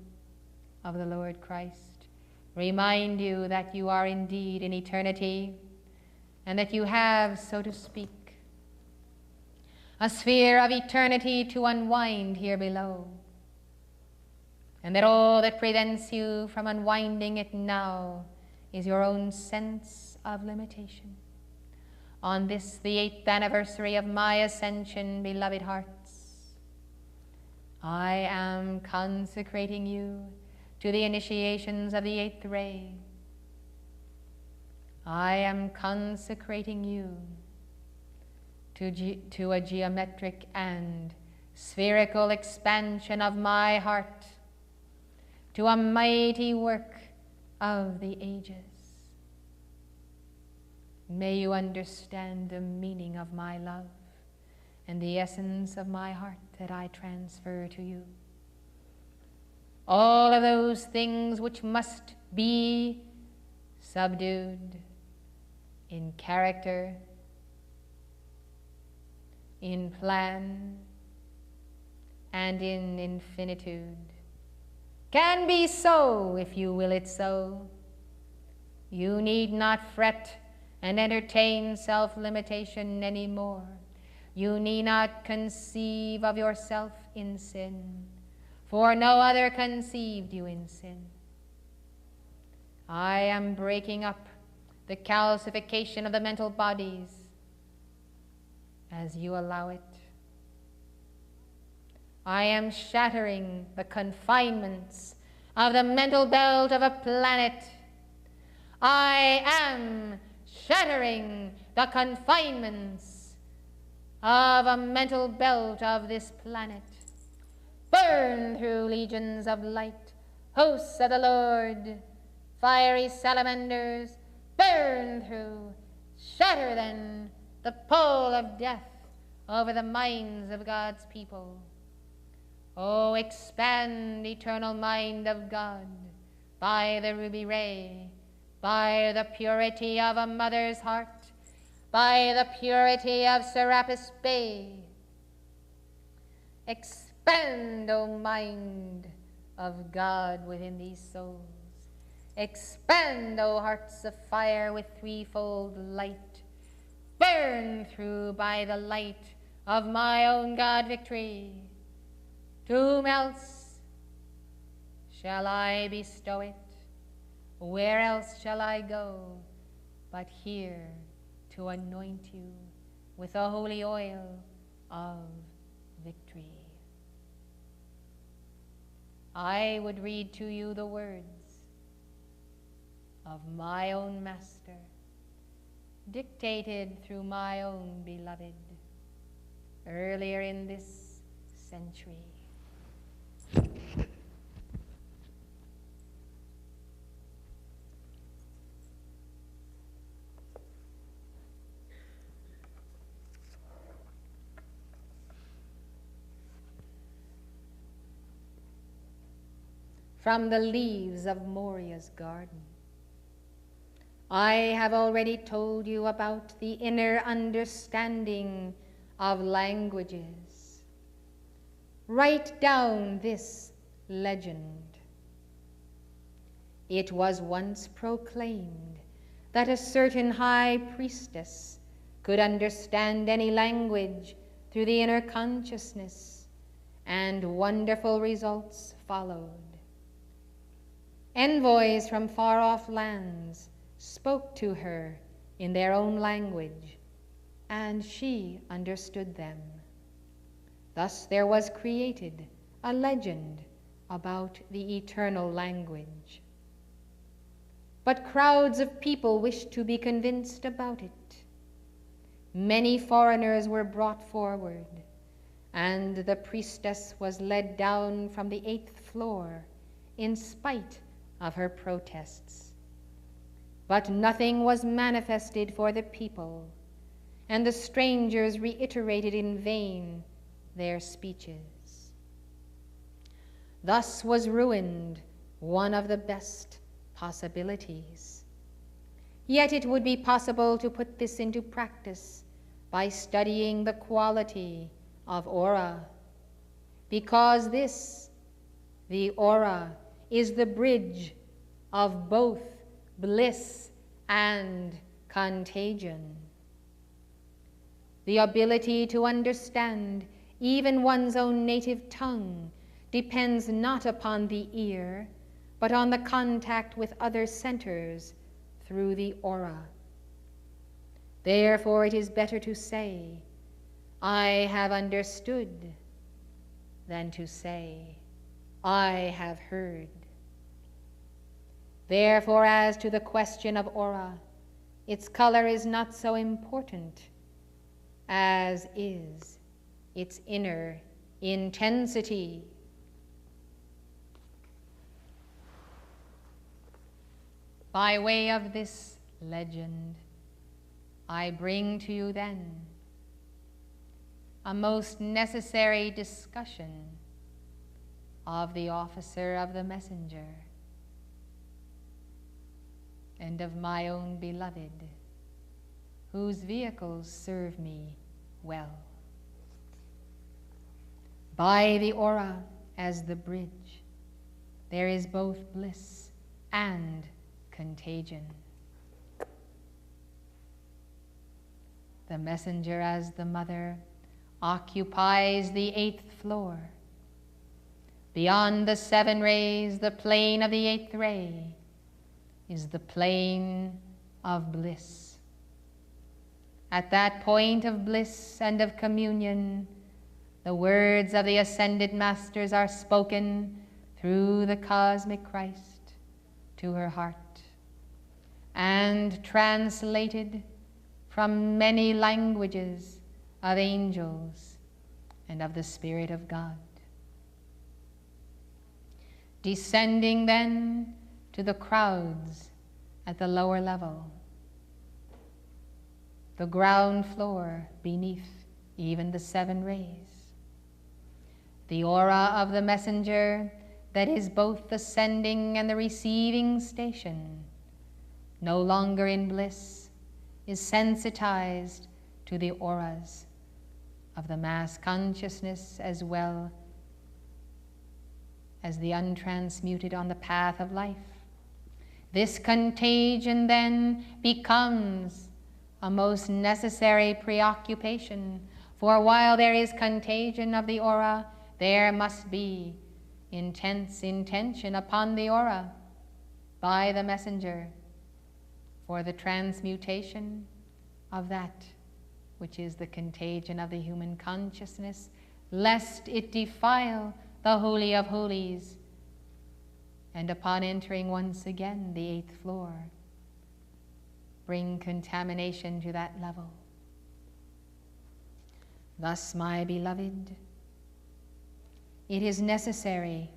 of the Lord Christ remind you that you are indeed in eternity, and that you have, so to speak, a sphere of eternity to unwind here below, and that all that prevents you from unwinding it now is your own sense of limitation. On this, the 8th anniversary of my ascension, beloved hearts, I am consecrating you to the initiations of the 8th ray. I am consecrating you to a geometric and spherical expansion of my heart, to a mighty work of the ages. May you understand the meaning of my love and the essence of my heart that I transfer to you. All of those things which must be subdued in character, in plan, and in infinitude can be so if you will it so. You need not fret and entertain self-limitation anymore. You need not conceive of yourself in sin, for no other conceived you in sin. I am breaking up the calcification of the mental bodies as you allow it. I am shattering the confinements of the mental belt of a planet I am shattering the confinements of a mental belt of this planet. Burn through legions of light, hosts of the Lord, fiery salamanders, burn through, shatter then the pole of death over the minds of God's people. Oh, expand, eternal mind of God, by the ruby ray, by the purity of a mother's heart, by the purity of Serapis Bay. Expand, O mind of God within these souls. Expand, O hearts of fire with threefold light. Burn through by the light of my own God victory. To whom else shall I bestow it? Where else shall I go but here to anoint you with the holy oil of victory? I would read to you the words of my own master, dictated through my own beloved earlier in this century. From the leaves of Moria's garden. I have already told you about the inner understanding of languages. Write down this legend. It was once proclaimed that a certain high priestess could understand any language through the inner consciousness, and wonderful results followed. Envoys from far-off lands spoke to her in their own language, and she understood them. Thus there was created a legend about the eternal language. But crowds of people wished to be convinced about it. Many foreigners were brought forward, and the priestess was led down from the 8th floor in spite of her protests. But nothing was manifested for the people, and the strangers reiterated in vain their speeches. Thus was ruined one of the best possibilities. Yet it would be possible to put this into practice by studying the quality of aura, because this, the aura, is the bridge of both bliss and contagion. The ability to understand even one's own native tongue depends not upon the ear, but on the contact with other centers through the aura. Therefore, it is better to say, I have understood, than to say, I have heard. Therefore, as to the question of aura, its color is not so important as is its inner intensity. By way of this legend, I bring to you then a most necessary discussion of the officer of the messenger and of my own beloved, whose vehicles serve me well. By the aura as the bridge, there is both bliss and contagion. The messenger as the mother occupies the 8th floor. Beyond the 7 rays, the plane of the 8th ray is the plane of bliss. At that point of bliss and of communion, the words of the ascended masters are spoken through the cosmic Christ to her heart. and translated from many languages of angels and of the Spirit of God. Descending then to the crowds at the lower level, the ground floor beneath even the 7 rays. The aura of the messenger that is both the sending and the receiving station, no longer in bliss, is sensitized to the auras of the mass consciousness as well as the untransmuted on the path of life. This contagion then becomes a most necessary preoccupation, for while there is contagion of the aura, there must be intense intention upon the aura by the messenger for the transmutation of that which is the contagion of the human consciousness, lest it defile the Holy of Holies, and upon entering once again the 8th floor, bring contamination to that level. Thus, my beloved, it is necessary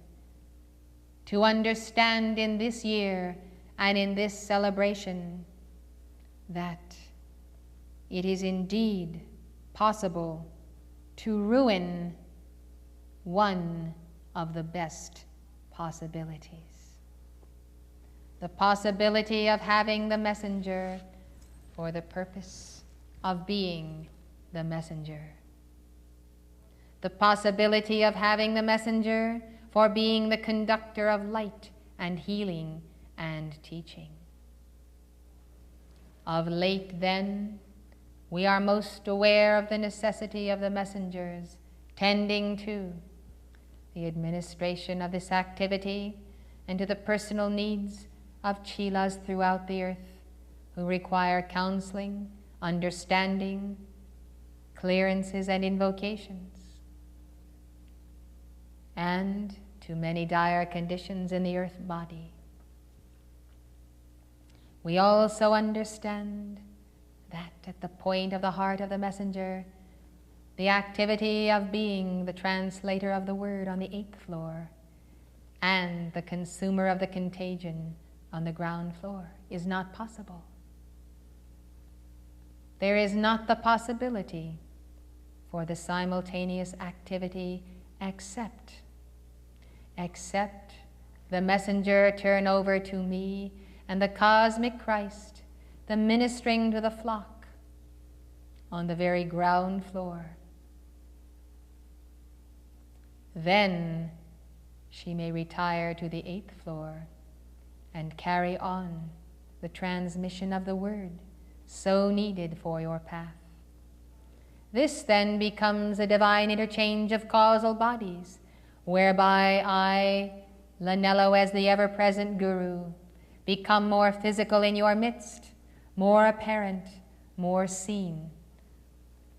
to understand in this year and in this celebration that it is indeed possible to ruin one of the best possibilities. The possibility of having the messenger for the purpose of being the messenger. The possibility of having the messenger for being the conductor of light and healing and teaching. Of late, then, we are most aware of the necessity of the messengers tending to the administration of this activity and to the personal needs of chelas throughout the earth who require counseling, understanding, clearances, and invocations, and to many dire conditions in the earth body. We also understand that at the point of the heart of the messenger, the activity of being the translator of the word on the 8th floor and the consumer of the contagion on the ground floor is not possible. There is not the possibility for the simultaneous activity except the messenger turn over to me and the cosmic Christ, the ministering to the flock on the very ground floor. Then she may retire to the 8th floor and carry on the transmission of the word so needed for your path. This then becomes a divine interchange of causal bodies, whereby I, Lanello, as the ever-present Guru, become more physical in your midst, more apparent, more seen,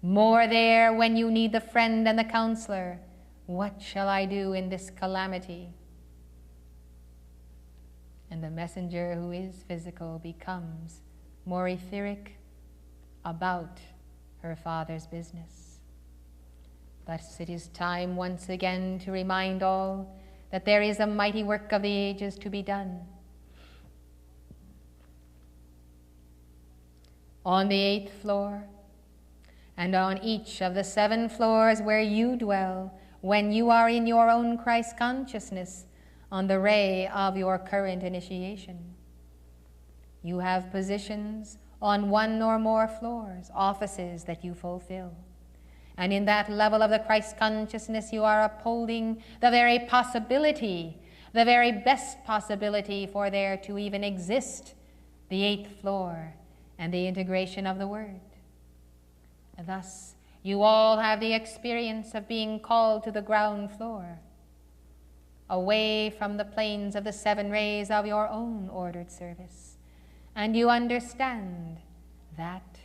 more there when you need the friend and the counselor. What shall I do in this calamity? And the messenger who is physical becomes more etheric about her Father's business. Thus it is time once again to remind all that there is a mighty work of the ages to be done. On the 8th floor, and on each of the 7 floors where you dwell, when you are in your own Christ consciousness on the ray of your current initiation. You have positions on 1 or more floors, offices that you fulfill. And in that level of the Christ consciousness, you are upholding the very possibility, the very best possibility for there to even exist, the 8th floor and the integration of the Word. And thus, you all have the experience of being called to the ground floor, away from the planes of the 7 rays of your own ordered service. And you understand that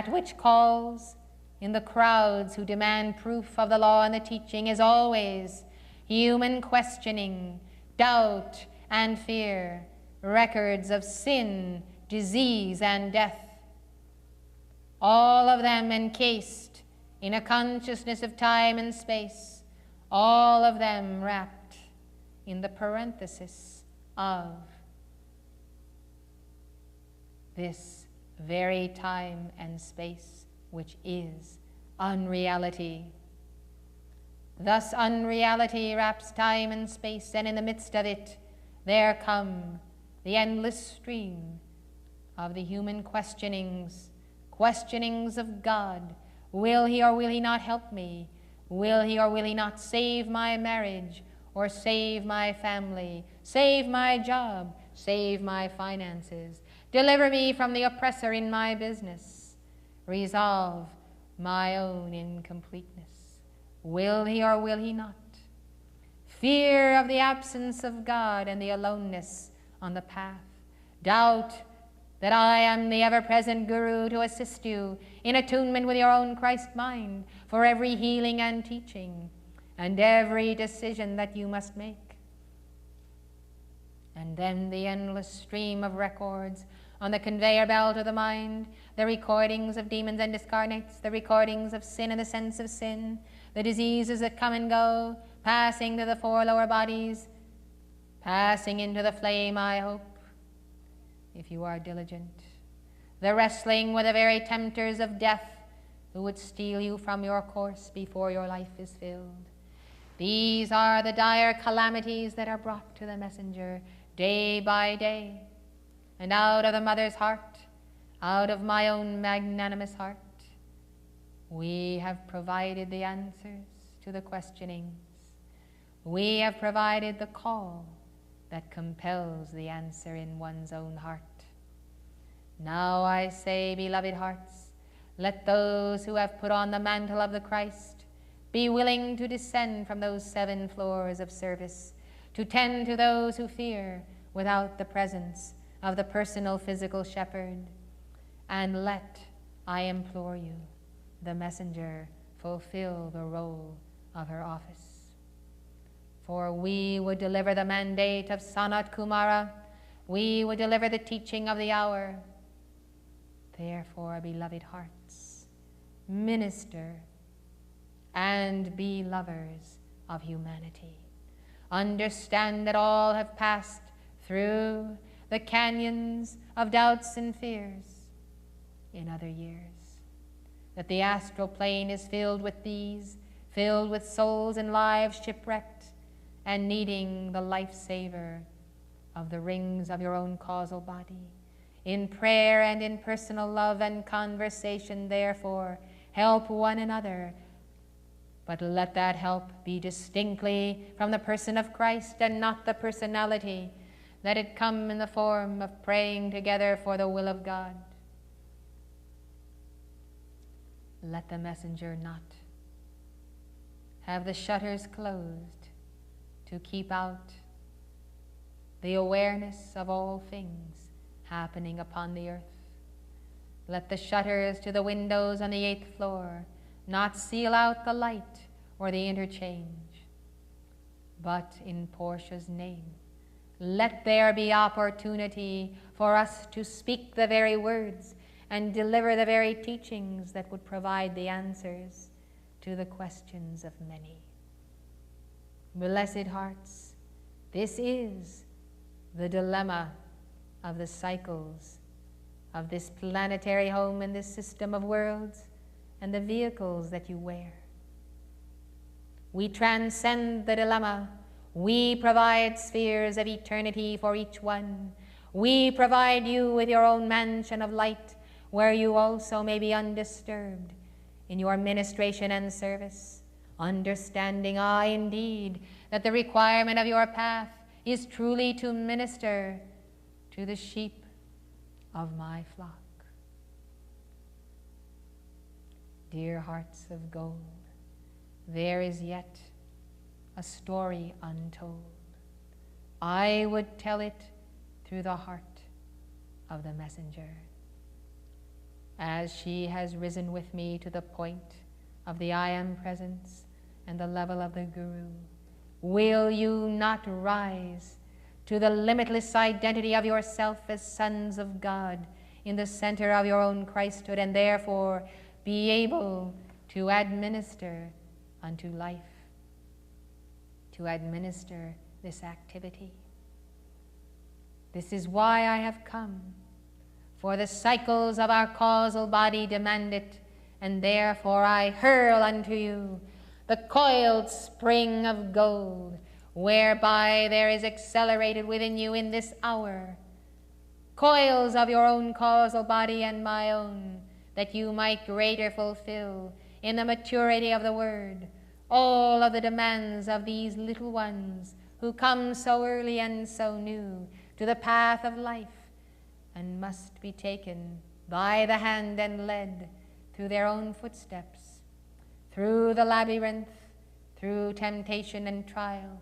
which calls in the crowds who demand proof of the law and the teaching is always human questioning, doubt, and fear, records of sin, disease, and death, all of them encased in a consciousness of time and space, all of them wrapped in the parenthesis of this very time and space, which is unreality. Thus unreality wraps time and space, and in the midst of it there come the endless stream of the human questionings of God. Will he or will he not help me? Will he or will he not save my marriage, or save my family, save my job, save my finances, deliver me from the oppressor in my business, resolve my own incompleteness? Will he or will he not? Fear of the absence of God and the aloneness on the path. Doubt that I am the ever-present Guru to assist you in attunement with your own Christ mind for every healing and teaching and every decision that you must make. And then the endless stream of records on the conveyor belt of the mind, the recordings of demons and discarnates, the recordings of sin and the sense of sin, the diseases that come and go, passing to the four lower bodies, passing into the flame, I hope, if you are diligent, the wrestling with the very tempters of death who would steal you from your course before your life is filled. These are the dire calamities that are brought to the messenger day by day. And out of the mother's heart, out of my own magnanimous heart, we have provided the answers to the questionings. We have provided the call that compels the answer in one's own heart. Now I say, beloved hearts, let those who have put on the mantle of the Christ be willing to descend from those 7 floors of service, to tend to those who fear without the presence of the personal physical shepherd. And let, I implore you, the messenger fulfill the role of her office. For we would deliver the mandate of Sanat Kumara. We would deliver the teaching of the hour. Therefore, beloved hearts, minister and be lovers of humanity. Understand that all have passed through the canyons of doubts and fears in other years, that the astral plane is filled with these, filled with souls and lives shipwrecked and needing the lifesaver of the rings of your own causal body. In prayer and in personal love and conversation, therefore, help one another, but let that help be distinctly from the person of Christ and not the personality. Let it come in the form of praying together for the will of God. Let the messenger not have the shutters closed to keep out the awareness of all things happening upon the earth. Let the shutters to the windows on the 8th floor not seal out the light or the interchange, but in Portia's name, let there be opportunity for us to speak the very words and deliver the very teachings that would provide the answers to the questions of many. Blessed hearts, this is the dilemma of the cycles of this planetary home and this system of worlds and the vehicles that you wear. We transcend the dilemma. We provide spheres of eternity for each one. We provide you with your own mansion of light, where you also may be undisturbed in your ministration and service, understanding, indeed, that the requirement of your path is truly to minister to the sheep of my flock. Dear hearts of gold, there is yet a story untold. I would tell it through the heart of the messenger. As she has risen with me to the point of the I Am presence and the level of the Guru, will you not rise to the limitless identity of yourself as sons of God in the center of your own Christhood, and therefore be able to administer unto life, to administer this activity. This is why I have come, for the cycles of our causal body demand it, and therefore I hurl unto you the coiled spring of gold, whereby there is accelerated within you in this hour coils of your own causal body and my own, that you might greater fulfill in the maturity of the word all of the demands of these little ones who come so early and so new to the path of life, and must be taken by the hand and led through their own footsteps, through the labyrinth, through temptation and trial.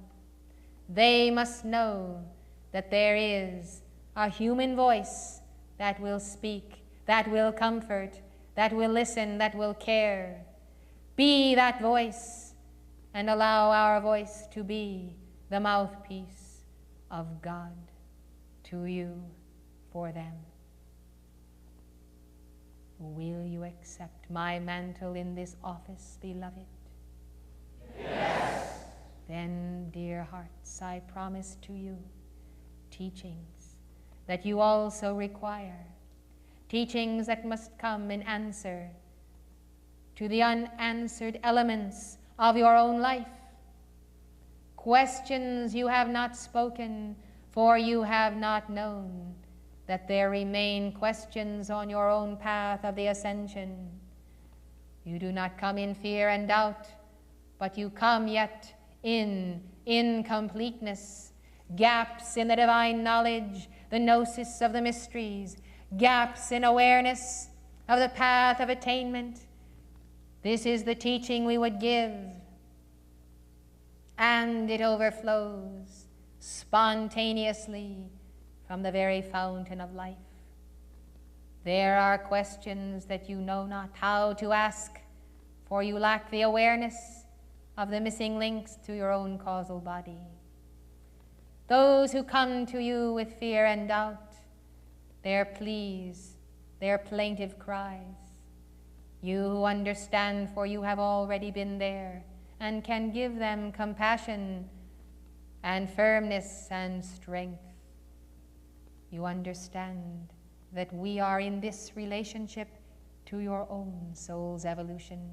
They must know that there is a human voice that will speak, that will comfort, that will listen, that will care. Be that voice, and allow our voice to be the mouthpiece of God to you, for them. Will you accept my mantle in this office, beloved? Yes. Then, dear hearts, I promise to you teachings that you also require, teachings that must come in answer to the unanswered elements of your own life, questions you have not spoken, for you have not known that there remain questions on your own path of the ascension. You do not come in fear and doubt, but you come yet in incompleteness, gaps in the divine knowledge, the gnosis of the mysteries, gaps in awareness of the path of attainment. This is the teaching we would give, and it overflows spontaneously from the very fountain of life. There are questions that you know not how to ask, for you lack the awareness of the missing links to your own causal body. Those who come to you with fear and doubt, their pleas, their plaintive cries, you who understand, for you have already been there, and can give them compassion and firmness and strength. You understand that we are in this relationship to your own soul's evolution,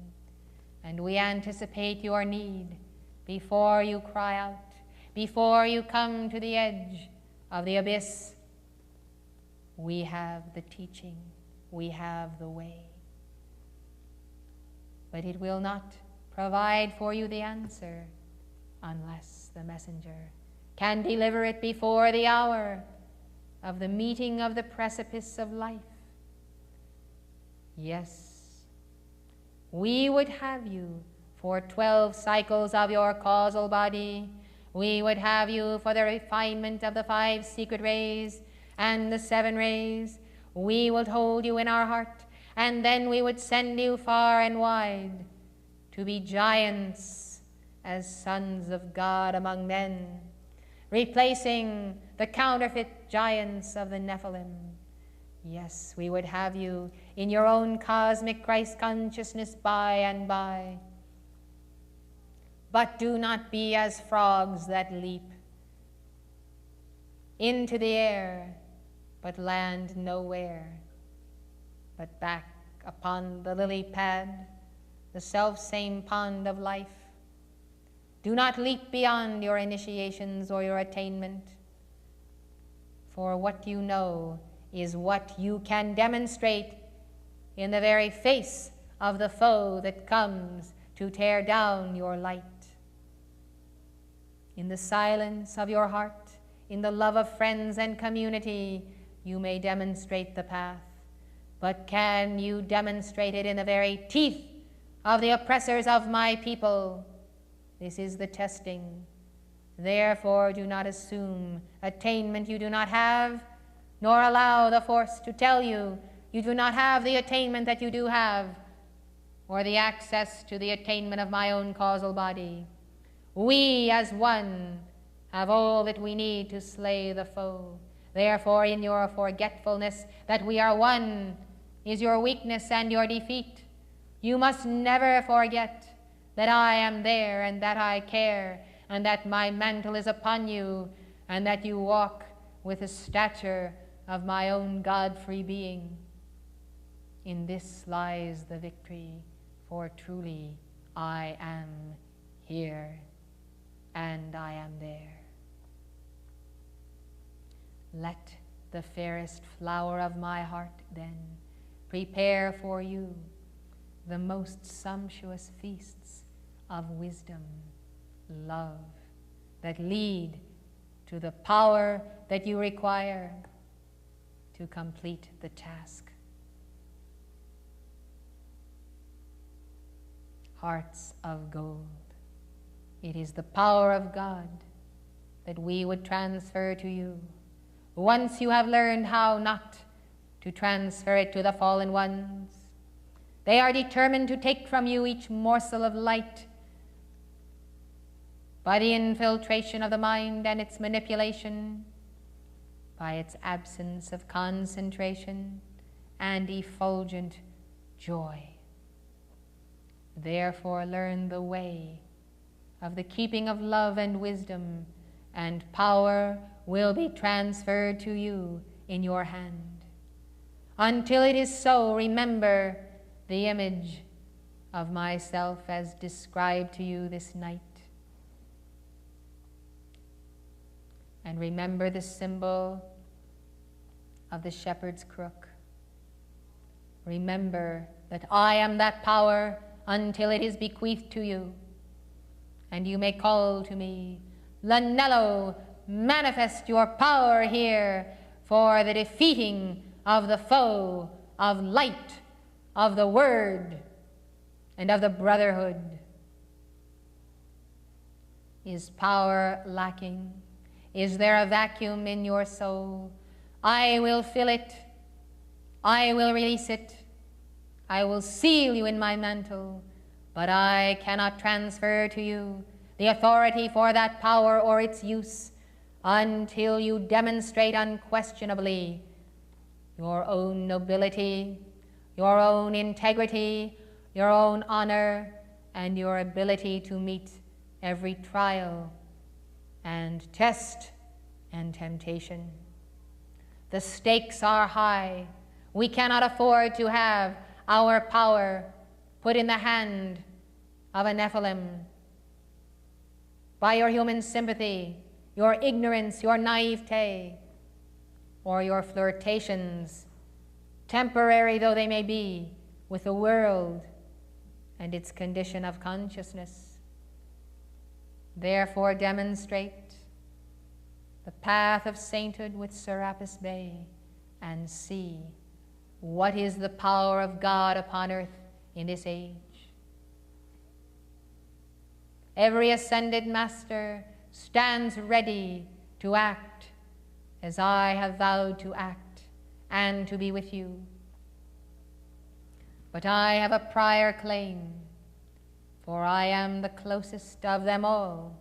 and we anticipate your need before you cry out, before you come to the edge of the abyss. We have the teaching, we have the way. But it will not provide for you the answer unless the messenger can deliver it before the hour of the meeting of the precipice of life. Yes, we would have you for 12 cycles of your causal body. We would have you for the refinement of the 5 secret rays and the 7 rays. We would hold you in our heart, and then we would send you far and wide to be giants as sons of God among men, replacing the counterfeit giants of the Nephilim. Yes, we would have you in your own cosmic Christ consciousness by and by. But do not be as frogs that leap into the air, but land nowhere, but back upon the lily pad, the self-same pond of life. Do not leap beyond your initiations or your attainment, for what you know is what you can demonstrate in the very face of the foe that comes to tear down your light. In the silence of your heart, in the love of friends and community, you may demonstrate the path. But can you demonstrate it in the very teeth of the oppressors of my people? This is the testing. Therefore, do not assume attainment you do not have, nor allow the force to tell you you do not have the attainment that you do have, or the access to the attainment of my own causal body. We as one have all that we need to slay the foe. Therefore, in your forgetfulness that we are one is your weakness and your defeat. You must never forget that I am there and that I care and that my mantle is upon you and that you walk with the stature of my own God-free being. In this lies the victory, for truly I am here and I am there. Let the fairest flower of my heart, then, prepare for you the most sumptuous feasts of wisdom, love, that lead to the power that you require to complete the task. Hearts of gold, it is the power of God that we would transfer to you. Once you have learned how not to transfer it to the fallen ones, they are determined to take from you each morsel of light by the infiltration of the mind and its manipulation, by its absence of concentration and effulgent joy. Therefore, learn the way of the keeping of love and wisdom, and power will be transferred to you in your hand. Until it is so, remember the image of myself as described to you this night. And remember the symbol of the shepherd's crook. Remember that I am that power until it is bequeathed to you. And you may call to me, Lanello, manifest your power here for the defeating of the foe of light, of the word, and of the brotherhood. Is power lacking? Is there a vacuum in your soul? I will fill it. I will release it. I will seal you in my mantle, but I cannot transfer to you the authority for that power or its use until you demonstrate unquestionably your own nobility, your own integrity, your own honor, and your ability to meet every trial and test and temptation. The stakes are high. We cannot afford to have our power put in the hand of a Nephilim. By your human sympathy, your ignorance, your naivete, or your flirtations, temporary though they may be, with the world and its condition of consciousness. Therefore demonstrate the path of sainthood with Serapis Bey and see what is the power of God upon earth in this age. Every ascended master stands ready to act as I have vowed to act and to be with you. But I have a prior claim, for I am the closest of them all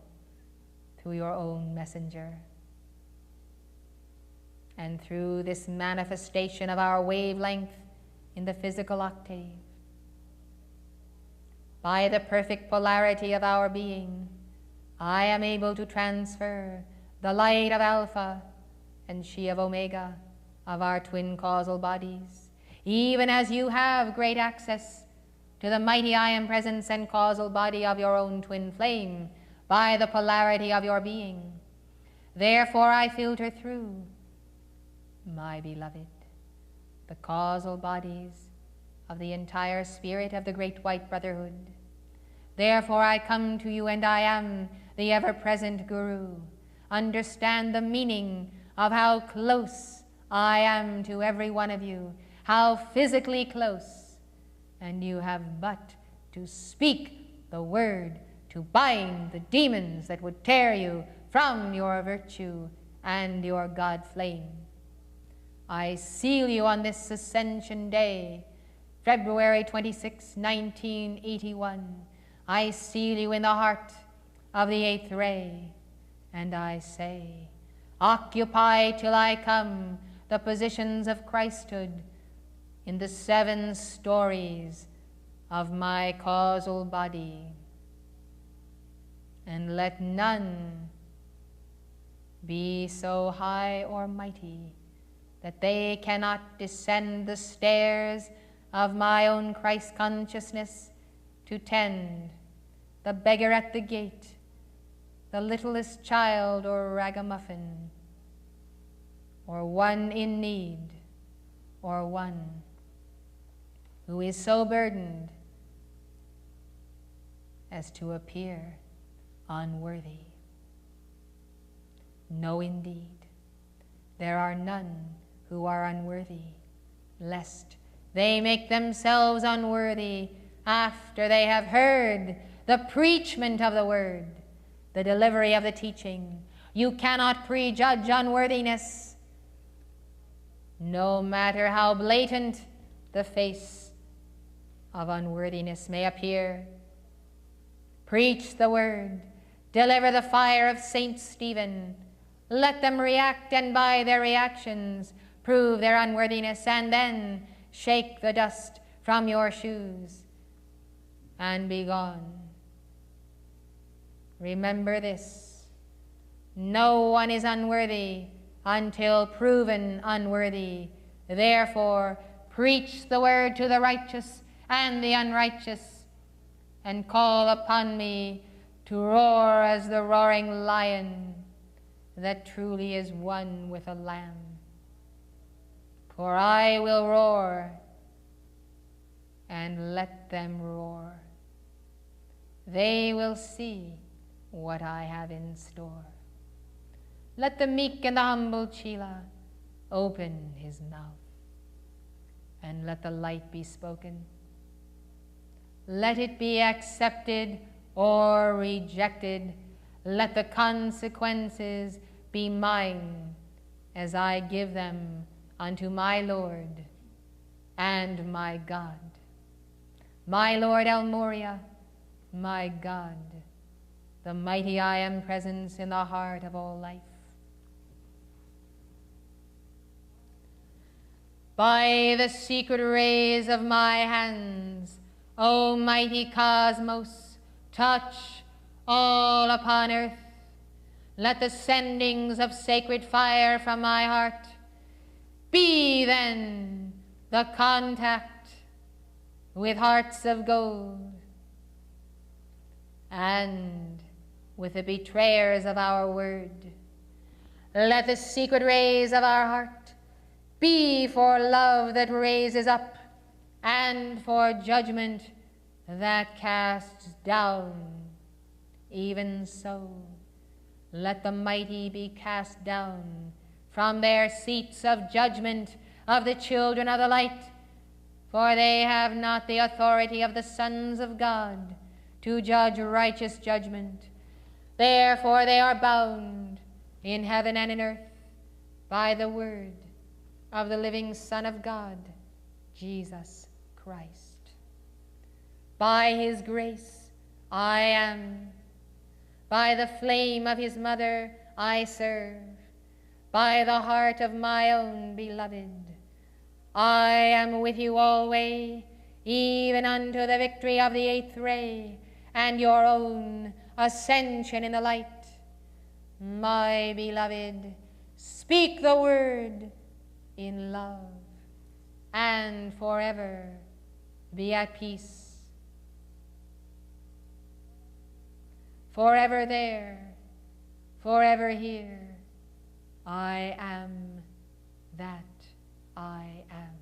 to your own messenger. And through this manifestation of our wavelength in the physical octave, by the perfect polarity of our being, I am able to transfer the light of Alpha and she of Omega of our twin causal bodies, even as you have great access to the mighty I am presence and causal body of your own twin flame by the polarity of your being. Therefore I filter through, my beloved, the causal bodies of the entire spirit of the great white brotherhood. Therefore I come to you and I am the ever-present Guru. Understand the meaning of how close I am to every one of you, how physically close, and you have but to speak the word to bind the demons that would tear you from your virtue and your God flame. I seal you on this Ascension Day, February 26, 1981. I seal you in the heart of the eighth ray, And I say, occupy till I come the positions of Christhood in the 7 stories of my causal body. And let none be so high or mighty that they cannot descend the stairs of my own Christ consciousness to tend the beggar at the gate, the littlest child or ragamuffin, or one in need, or one who is so burdened as to appear unworthy. No, indeed, there are none who are unworthy, lest they make themselves unworthy after they have heard the preachment of the word, the delivery of the teaching. You cannot prejudge unworthiness, no matter how blatant the face of unworthiness may appear. Preach the word, deliver the fire of Saint Stephen. Let them react, and by their reactions prove their unworthiness, and then shake the dust from your shoes and be gone. Remember this: no one is unworthy until proven unworthy. Therefore, preach the word to the righteous and the unrighteous, and call upon me to roar as the roaring lion that truly is one with a lamb. For I will roar, and let them roar. They will see what I have in store. Let the meek and the humble Chila open his mouth, and let the light be spoken. Let it be accepted or rejected. Let the consequences be mine as I give them unto my Lord and my God. My Lord El Moria, my God, the mighty I am presence in the heart of all life. By the secret rays of my hands, O mighty cosmos, touch all upon earth. Let the sendings of sacred fire from my heart be then the contact with hearts of gold, and with the betrayers of our word. Let the secret rays of our heart be for love that raises up, and for judgment that casts down. Even so, let the mighty be cast down from their seats of judgment of the children of the light, for they have not the authority of the sons of God to judge righteous judgment. Therefore they are bound in heaven and in earth by the word of the living Son of God, Jesus Christ. By his grace I am, by the flame of his mother I serve, by the heart of my own beloved. I am with you always, even unto the victory of the 8th ray, and your own ascension in the light. My beloved, speak the word in love, and forever be at peace. Forever there, forever here, I am that I am.